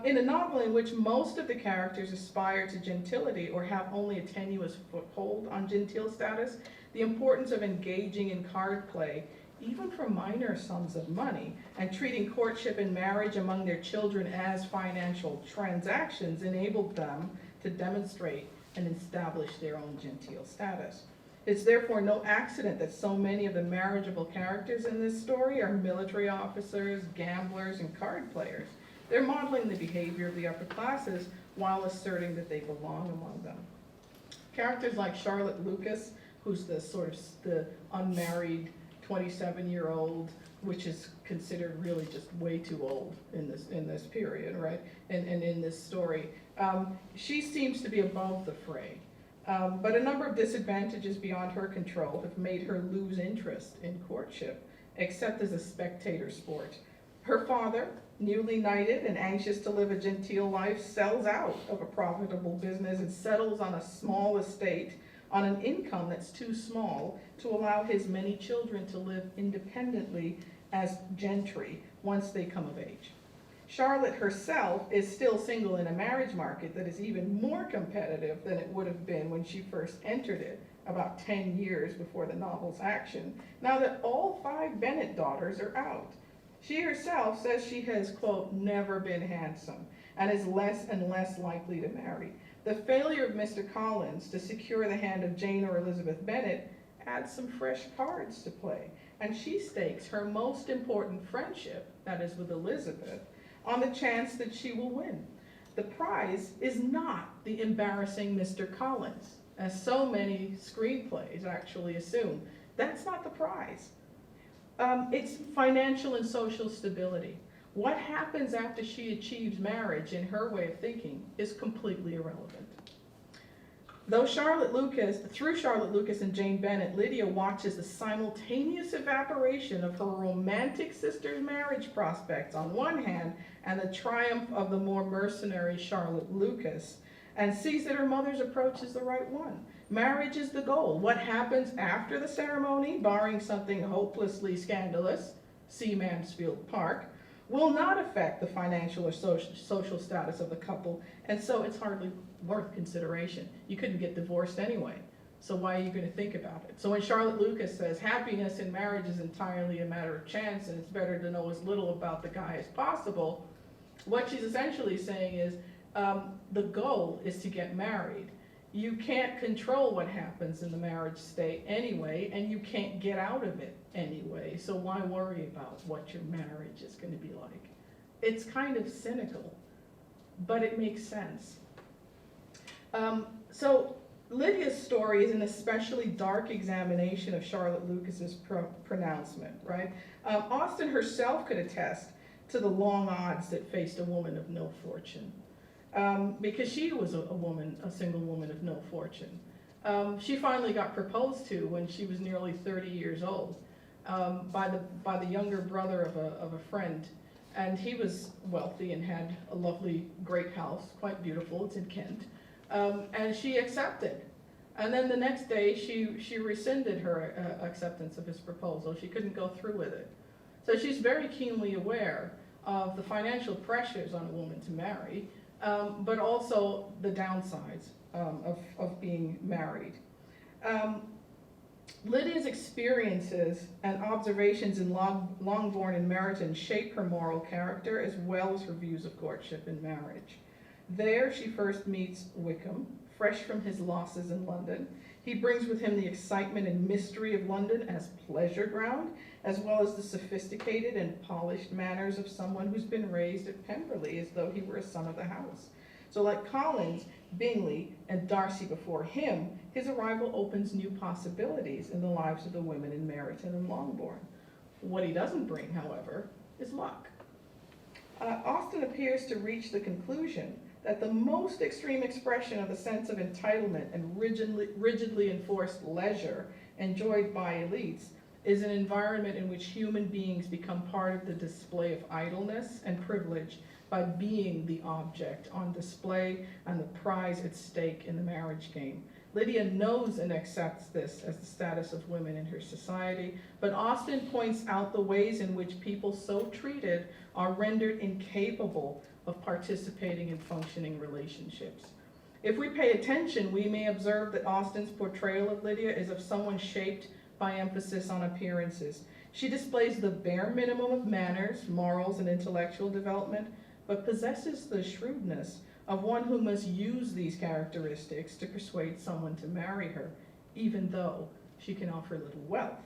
In a novel in which most of the characters aspire to gentility or have only a tenuous foothold on genteel status, the importance of engaging in card play, even for minor sums of money, and treating courtship and marriage among their children as financial transactions enabled them to demonstrate and establish their own genteel status. It's therefore no accident that so many of the marriageable characters in this story are military officers, gamblers, and card players. They're modeling the behavior of the upper classes while asserting that they belong among them. Characters like Charlotte Lucas, who's the sort of the unmarried 27-year-old, which is considered really just way too old in this period, right? And in this story, she seems to be above the fray. But a number of disadvantages beyond her control have made her lose interest in courtship, except as a spectator sport. Her father, newly knighted and anxious to live a genteel life, sells out of a profitable business and settles on a small estate on an income that's too small to allow his many children to live independently as gentry once they come of age. Charlotte herself is still single in a marriage market that is even more competitive than it would have been when she first entered it about 10 years before the novel's action, now that all 5 Bennet daughters are out. She herself says she has, quote, never been handsome and is less and less likely to marry. The failure of Mr. Collins to secure the hand of Jane or Elizabeth Bennet adds some fresh cards to play, and she stakes her most important friendship, that is with Elizabeth, on the chance that she will win. The prize is not the embarrassing Mr. Collins, as so many screenplays actually assume. That's not the prize. It's financial and social stability. What happens after she achieves marriage, in her way of thinking, is completely irrelevant. Through Charlotte Lucas and Jane Bennet, Lydia watches the simultaneous evaporation of her romantic sister's marriage prospects on one hand and the triumph of the more mercenary Charlotte Lucas, and sees that her mother's approach is the right one. Marriage is the goal. What happens after the ceremony, barring something hopelessly scandalous, see Mansfield Park, will not affect the financial or social status of the couple, and so it's hardly worth consideration. You couldn't get divorced anyway, so why are you going to think about it? So when Charlotte Lucas says happiness in marriage is entirely a matter of chance and it's better to know as little about the guy as possible, what she's essentially saying is the goal is to get married, You can't control what happens in the marriage state anyway, and you can't get out of it anyway, so why worry about what your marriage is going to be like? It's kind of cynical, but it makes sense. So Lydia's story is an especially dark examination of Charlotte Lucas's pronouncement, right? Austen herself could attest to the long odds that faced a woman of no fortune, because she was a single woman of no fortune. She finally got proposed to when she was nearly 30 years old by the younger brother of a friend, and he was wealthy and had a lovely, great house, quite beautiful. It's in Kent, and she accepted. And then the next day, she rescinded her acceptance of his proposal. She couldn't go through with it. So she's very keenly aware of the financial pressures on a woman to marry, but also the downsides of being married. Lydia's experiences and observations in Longbourn and Meryton shape her moral character as well as her views of courtship and marriage. There she first meets Wickham, fresh from his losses in London. He brings with him the excitement and mystery of London as pleasure ground, as well as the sophisticated and polished manners of someone who's been raised at Pemberley as though he were a son of the house. So like Collins, Bingley, and Darcy before him, his arrival opens new possibilities in the lives of the women in Meryton and Longbourn. What he doesn't bring, however, is luck. Austen appears to reach the conclusion that the most extreme expression of the sense of entitlement and rigidly enforced leisure enjoyed by elites is an environment in which human beings become part of the display of idleness and privilege by being the object on display and the prize at stake in the marriage game. Lydia knows and accepts this as the status of women in her society, but Austen points out the ways in which people so treated are rendered incapable of participating in functioning relationships. If we pay attention, we may observe that Austen's portrayal of Lydia is of someone shaped by emphasis on appearances. She displays the bare minimum of manners, morals, and intellectual development, but possesses the shrewdness of one who must use these characteristics to persuade someone to marry her, even though she can offer little wealth.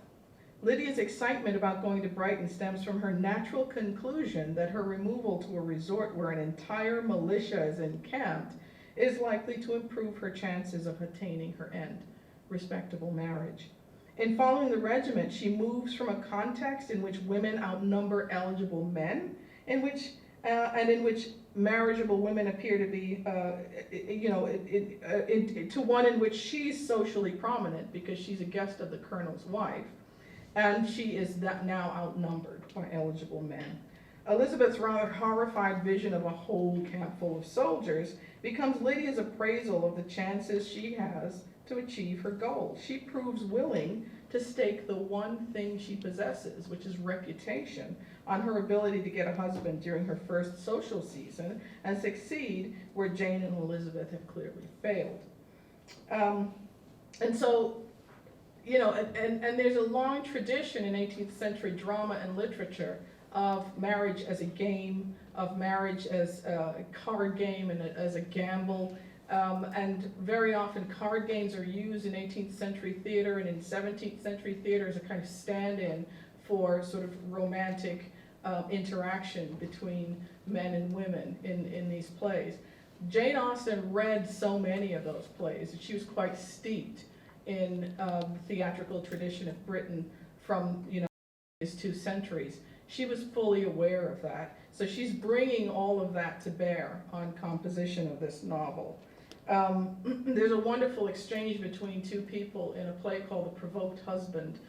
Lydia's excitement about going to Brighton stems from her natural conclusion that her removal to a resort where an entire militia is encamped is likely to improve her chances of attaining her end, respectable marriage. In following the regiment, she moves from a context in which women outnumber eligible men, in which marriageable women appear to be, to one in which she's socially prominent because she's a guest of the colonel's wife, and she is now outnumbered by eligible men. Elizabeth's rather horrified vision of a whole camp full of soldiers becomes Lydia's appraisal of the chances she has to achieve her goal. She proves willing to stake the one thing she possesses, which is reputation, on her ability to get a husband during her first social season and succeed where Jane and Elizabeth have clearly failed. And so, and there's a long tradition in 18th century drama and literature of marriage as a game, of marriage as a card game and as a gamble. And very often card games are used in 18th century theater and in 17th century theater as a kind of stand-in for sort of romantic interaction between men and women in these plays. Jane Austen read so many of those plays that she was quite steeped in the theatrical tradition of Britain from these 2 centuries. She was fully aware of that. So she's bringing all of that to bear on composition of this novel. There's a wonderful exchange between 2 people in a play called The Provoked Husband,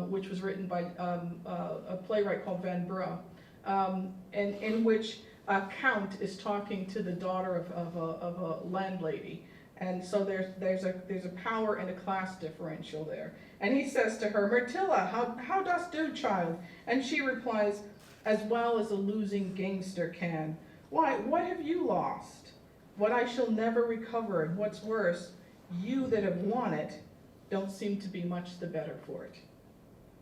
which was written by a playwright called Van Brugh, and in which a count is talking to the daughter of a landlady. And so there's a power and a class differential there. And he says to her, "Myrtilla, how dost do, child?" And she replies, "As well as a losing gamester can." "Why, what have you lost?" "What I shall never recover, and what's worse, you that have won it don't seem to be much the better for it."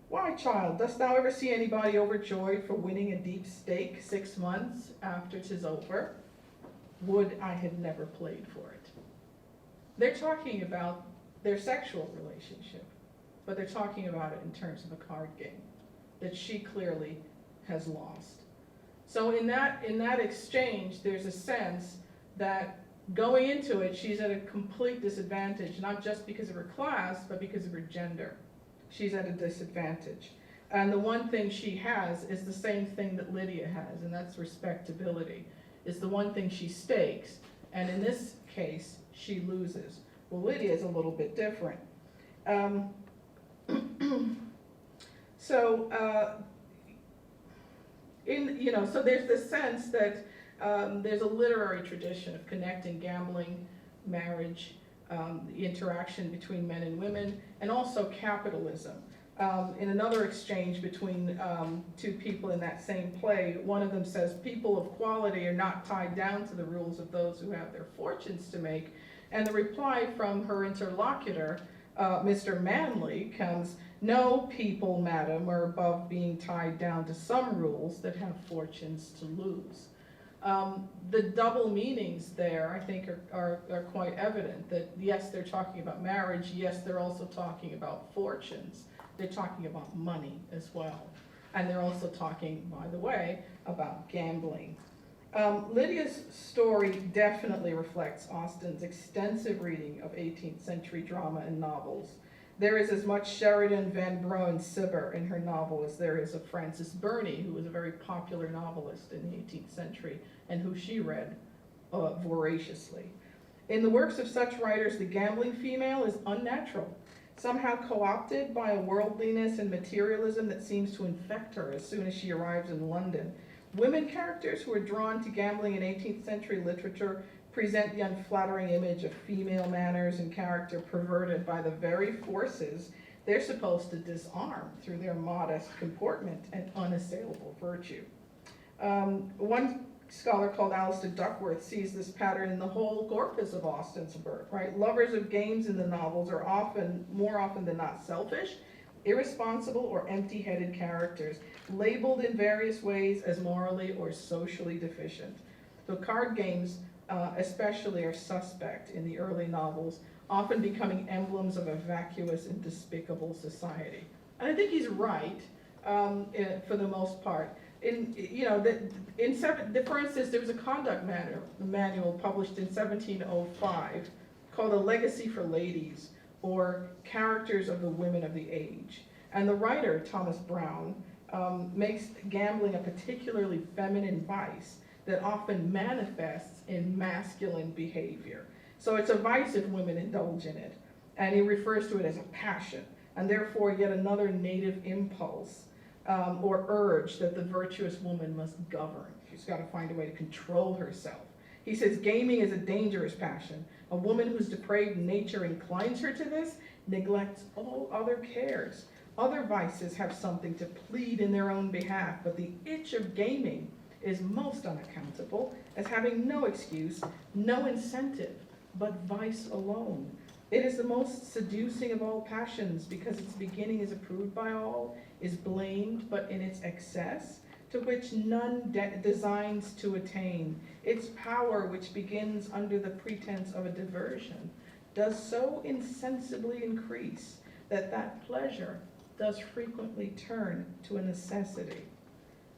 "Why, child, dost thou ever see anybody overjoyed for winning a deep stake 6 months after 'tis over? Would I had never played for it." they're talking about their sexual relationship, but they're talking about it in terms of a card game that she clearly has lost. So in that exchange, there's a sense that going into it, she's at a complete disadvantage, not just because of her class, but because of her gender. She's at a disadvantage. And the one thing she has is the same thing that Lydia has, and that's respectability. It's the one thing she stakes, and in this case, she loses. Well, Lydia is a little bit different. So there's this sense that there's a literary tradition of connecting gambling, marriage, the interaction between men and women, and also capitalism. In another exchange between two people in that same play, one of them says, people of quality are not tied down to the rules of those who have their fortunes to make. And the reply from her interlocutor, Mr. Manley, comes, no people, madam, are above being tied down to some rules that have fortunes to lose. The double meanings there, I think, are quite evident, that yes, they're talking about marriage, yes, they're also talking about fortunes. They're talking about money as well. And they're also talking, by the way, about gambling. Lydia's story definitely reflects Austen's extensive reading of 18th century drama and novels. There is as much Sheridan, Van Brugh, and Cibber in her novel as there is of Frances Burney, who was a very popular novelist in the 18th century and who she read voraciously. In the works of such writers, the gambling female is unnatural, somehow co-opted by a worldliness and materialism that seems to infect her as soon as she arrives in London. Women characters who are drawn to gambling in 18th century literature present the unflattering image of female manners and character perverted by the very forces they're supposed to disarm through their modest comportment and unassailable virtue. One scholar called Alistair Duckworth sees this pattern in the whole corpus of Austen's work, right? Lovers of games in the novels are more often than not selfish, irresponsible, or empty-headed characters, labeled in various ways as morally or socially deficient. So card games especially are suspect in the early novels, often becoming emblems of a vacuous and despicable society. And I think he's right for the most part. For instance, there was a conduct manual published in 1705 called A Legacy for Ladies, or Characters of the Women of the Age. And the writer, Thomas Brown, makes gambling a particularly feminine vice that often manifests in masculine behavior. So it's a vice if women indulge in it. And he refers to it as a passion, and therefore yet another native impulse or urge that the virtuous woman must govern. She's got to find a way to control herself. He says gaming is a dangerous passion. A woman whose depraved nature inclines her to this neglects all other cares. Other vices have something to plead in their own behalf, but the itch of gaming is most unaccountable, as having no excuse, no incentive, but vice alone. It is the most seducing of all passions, because its beginning is approved by all, is blamed, but in its excess, to which none designs to attain. Its power, which begins under the pretense of a diversion, does so insensibly increase that pleasure does frequently turn to a necessity.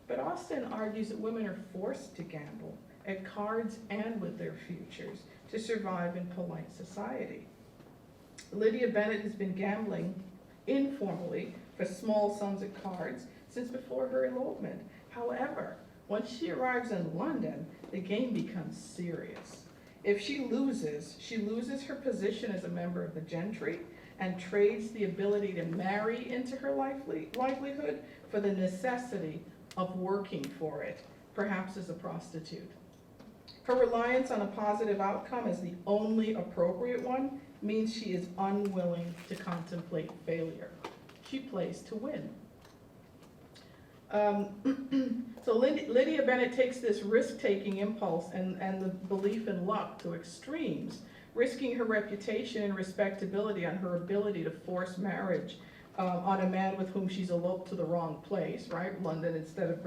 But Austen argues that women are forced to gamble at cards and with their futures to survive in polite society. Lydia Bennet has been gambling informally for small sums at cards since before her elopement. However, once she arrives in London, the game becomes serious. If she loses her position as a member of the gentry and trades the ability to marry into her livelihood for the necessity of working for it, perhaps as a prostitute. Her reliance on a positive outcome as the only appropriate one means she is unwilling to contemplate failure. She plays to win. So Lydia Bennet takes this risk-taking impulse and the belief in luck to extremes, risking her reputation and respectability on her ability to force marriage on a man with whom she's eloped to the wrong place, right, London instead of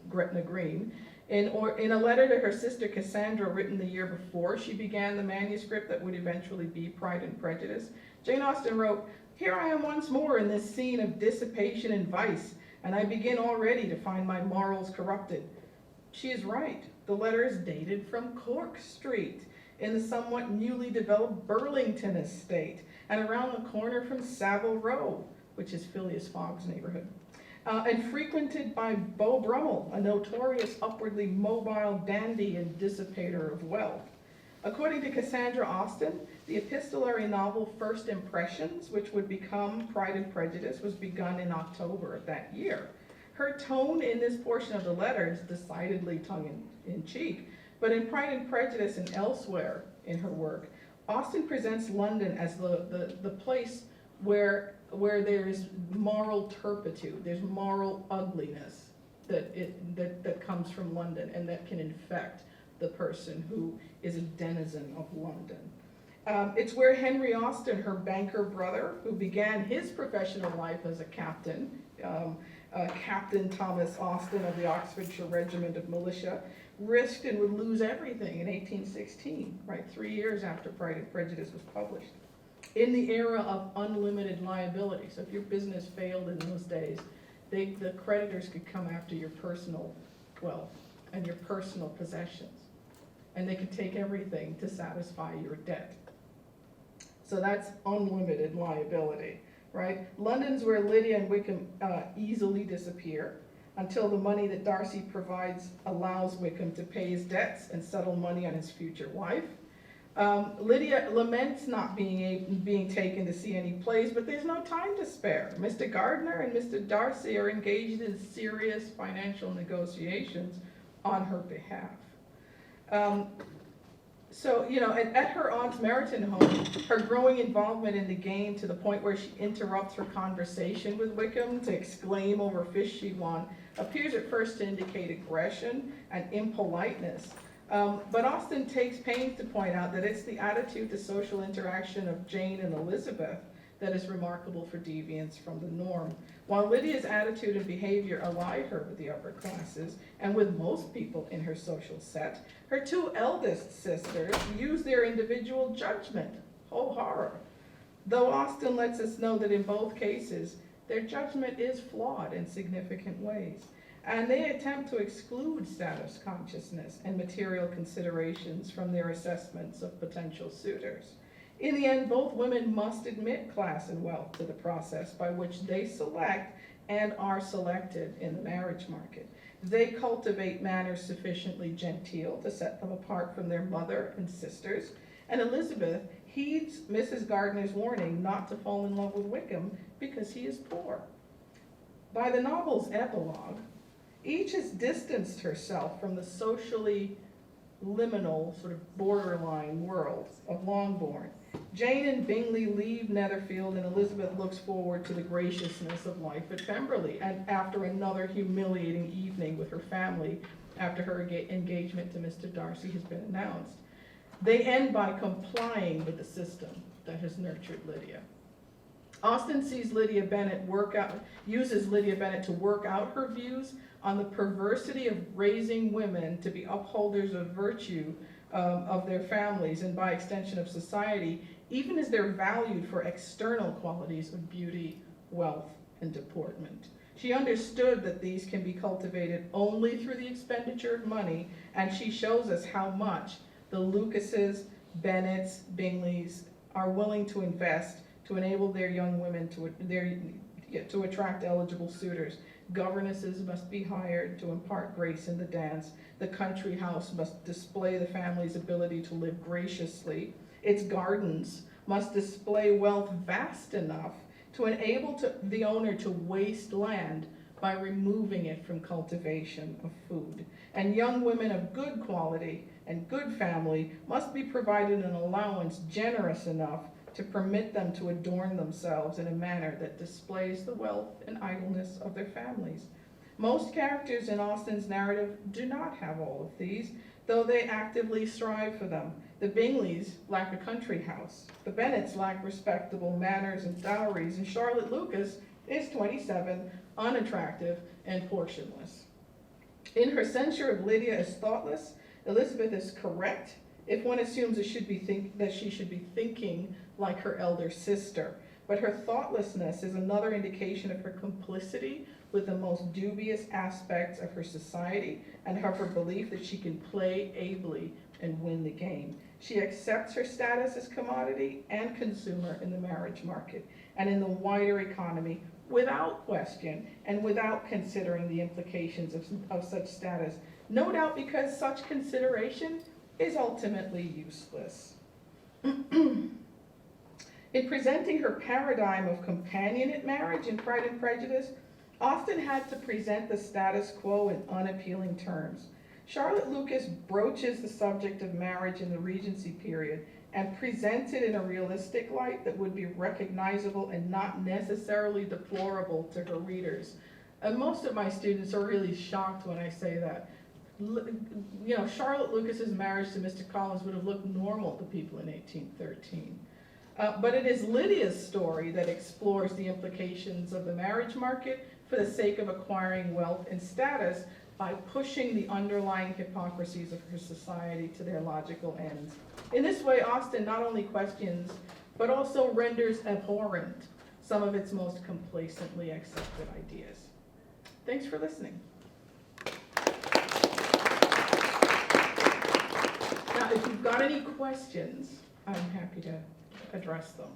Gretna Green. In a letter to her sister Cassandra written the year before she began the manuscript that would eventually be Pride and Prejudice, Jane Austen wrote, "Here I am once more in this scene of dissipation and vice, and I begin already to find my morals corrupted." She is right. The letter is dated from Cork Street in the somewhat newly developed Burlington estate and around the corner from Savile Row, which is Phileas Fogg's neighborhood. And frequented by Beau Brummel, a notorious upwardly mobile dandy and dissipator of wealth. According to Cassandra Austen, the epistolary novel First Impressions, which would become Pride and Prejudice, was begun in October of that year. Her tone in this portion of the letter is decidedly tongue-in-cheek, but in Pride and Prejudice and elsewhere in her work, Austen presents London as the place where there is moral turpitude, there's moral ugliness that comes from London and that can infect the person who is a denizen of London. It's where Henry Austen, her banker brother, who began his professional life as a captain, Captain Thomas Austen of the Oxfordshire Regiment of Militia, risked and would lose everything in 1816, right, 3 years after Pride and Prejudice was published. In the era of unlimited liability, so if your business failed in those days, the creditors could come after your personal wealth and your personal possessions, and they could take everything to satisfy your debt. So that's unlimited liability, right? London's where Lydia and Wickham easily disappear until the money that Darcy provides allows Wickham to pay his debts and settle money on his future wife. Lydia laments not being taken to see any plays, but there's no time to spare. Mr. Gardiner and Mr. Darcy are engaged in serious financial negotiations on her behalf. So, you know, at her aunt's Meryton home, her growing involvement in the game to the point where she interrupts her conversation with Wickham to exclaim over fish she won appears at first to indicate aggression and impoliteness. But Austen takes pains to point out that it's the attitude to social interaction of Jane and Elizabeth that is remarkable for deviance from the norm. While Lydia's attitude and behavior ally her with the upper classes and with most people in her social set, her two eldest sisters use their individual judgment. Oh, horror. Though Austen lets us know that in both cases, their judgment is flawed in significant ways, and they attempt to exclude status consciousness and material considerations from their assessments of potential suitors. In the end, both women must admit class and wealth to the process by which they select and are selected in the marriage market. They cultivate manners sufficiently genteel to set them apart from their mother and sisters, and Elizabeth heeds Mrs. Gardiner's warning not to fall in love with Wickham because he is poor. By the novel's epilogue, each has distanced herself from the socially liminal, sort of borderline world of Longbourn. Jane and Bingley leave Netherfield, and Elizabeth looks forward to the graciousness of life at Pemberley, and after another humiliating evening with her family after her engagement to Mr. Darcy has been announced. They end by complying with the system that has nurtured Lydia. Austen sees Lydia Bennet uses Lydia Bennet to work out her views on the perversity of raising women to be upholders of virtue of their families and by extension of society, even as they're valued for external qualities of beauty, wealth, and deportment. She understood that these can be cultivated only through the expenditure of money, and she shows us how much the Lucases, Bennets, Bingleys are willing to invest to enable their young women to attract eligible suitors. Governesses must be hired to impart grace in the dance. The country house must display the family's ability to live graciously. Its gardens must display wealth vast enough to enable the owner to waste land by removing it from cultivation of food. And young women of good quality and good family must be provided an allowance generous enough to permit them to adorn themselves in a manner that displays the wealth and idleness of their families. Most characters in Austen's narrative do not have all of these, though they actively strive for them. The Bingleys lack a country house. The Bennets lack respectable manners and dowries, and Charlotte Lucas is 27, unattractive, and portionless. In her censure of Lydia as thoughtless, Elizabeth is correct if one assumes that she should be thinking like her elder sister. But her thoughtlessness is another indication of her complicity with the most dubious aspects of her society and of her belief that she can play ably and win the game. She accepts her status as commodity and consumer in the marriage market and in the wider economy without question and without considering the implications of such status, no doubt because such consideration is ultimately useless. In presenting her paradigm of companionate marriage in Pride and Prejudice, Austen had to present the status quo in unappealing terms. Charlotte Lucas broaches the subject of marriage in the Regency period and presents it in a realistic light that would be recognizable and not necessarily deplorable to her readers. And most of my students are really shocked when I say that. You know, Charlotte Lucas's marriage to Mr. Collins would have looked normal to people in 1813. But it is Lydia's story that explores the implications of the marriage market for the sake of acquiring wealth and status by pushing the underlying hypocrisies of her society to their logical ends. In this way, Austen not only questions, but also renders abhorrent some of its most complacently accepted ideas. Thanks for listening. Now, if you've got any questions, I'm happy to address them.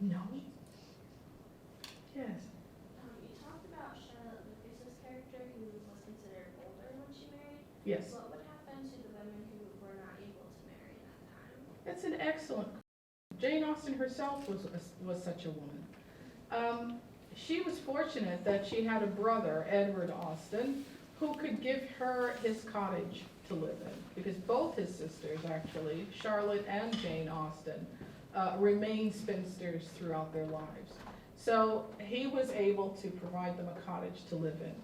No? Yes. You talked about Charlotte Lucas's character, who was considered older when she married. Yes. What would happen to the women who were not able to marry at that time? That's an excellent question. Jane Austen herself was such a woman. She was fortunate that she had a brother, Edward Austen, who could give her his cottage to live in, because both his sisters, actually, Charlotte and Jane Austen, remained spinsters throughout their lives. So he was able to provide them a cottage to live in.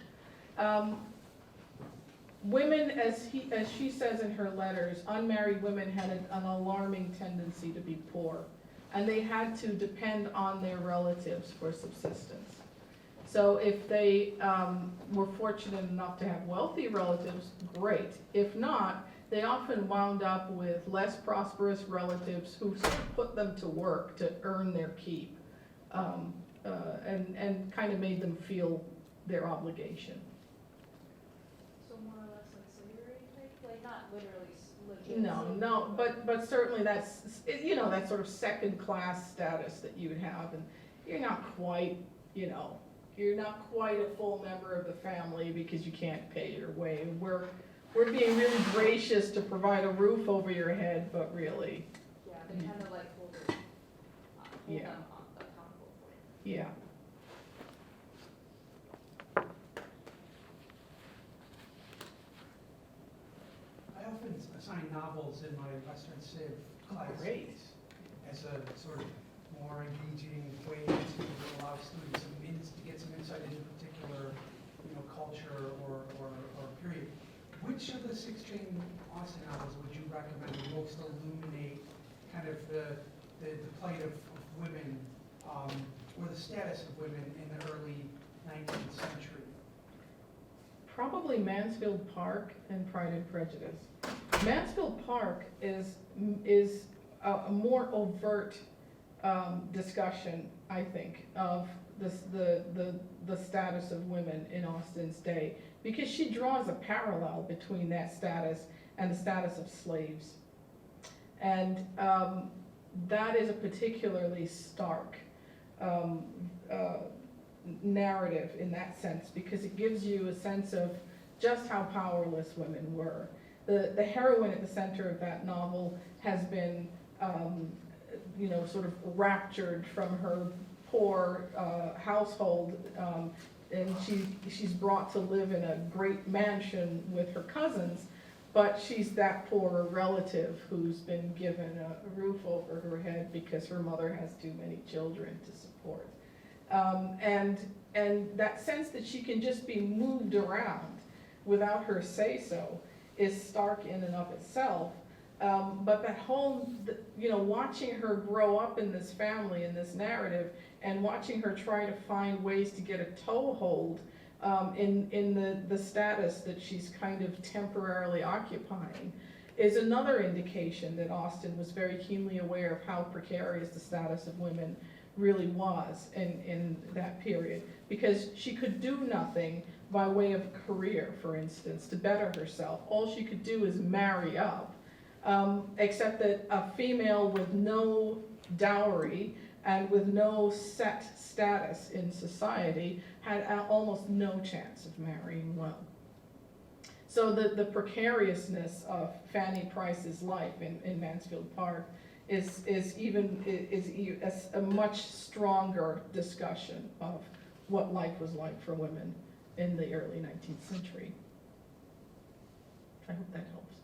Women, as she says in her letters, unmarried women had an alarming tendency to be poor, and they had to depend on their relatives for subsistence. So if they were fortunate enough to have wealthy relatives, great. If not, they often wound up with less prosperous relatives who sort of put them to work to earn their keep, and kind of made them feel their obligation. So more or less like slavery type, like not literally legit. No, but certainly that's, you know, that sort of second class status that you would have, and you're not quite, you know, you're not quite a full member of the family because you can't pay your way. We're being really gracious to provide a roof over your head, but really. Yeah, they kind of like hold them accountable for it. Yeah. I often assign novels in my Western Civ classes as a sort of more engaging way to allow students some to get some insight into a particular, you know, culture or period. Which of the 6 Jane Austen novels would you recommend most illuminate kind of the plight of women, or the status of women in the early 19th century? Probably Mansfield Park and Pride and Prejudice. Mansfield Park is a more overt discussion, I think, of the status of women in Austen's day, because she draws a parallel between that status and the status of slaves. And that is a particularly stark narrative in that sense, because it gives you a sense of just how powerless women were. The heroine at the center of that novel has been, you know, sort of raptured from her poor household, and she's brought to live in a great mansion with her cousins, but she's that poor relative who's been given a roof over her head because her mother has too many children to support. And that sense that she can just be moved around without her say-so is stark in and of itself. But that whole, you know, watching her grow up in this family, in this narrative, and watching her try to find ways to get a toehold in the status that she's kind of temporarily occupying, is another indication that Austen was very keenly aware of how precarious the status of women really was in that period, because she could do nothing by way of career, for instance, to better herself. All she could do is marry up, except that a female with no dowry and with no set status in society had almost no chance of marrying well. So the precariousness of Fanny Price's life in Mansfield Park is a much stronger discussion of what life was like for women in the early 19th century. I hope that helps.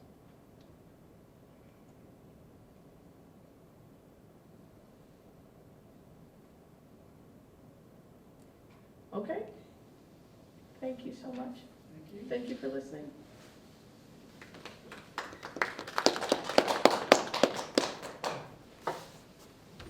Okay. Thank you so much. Thank you for listening.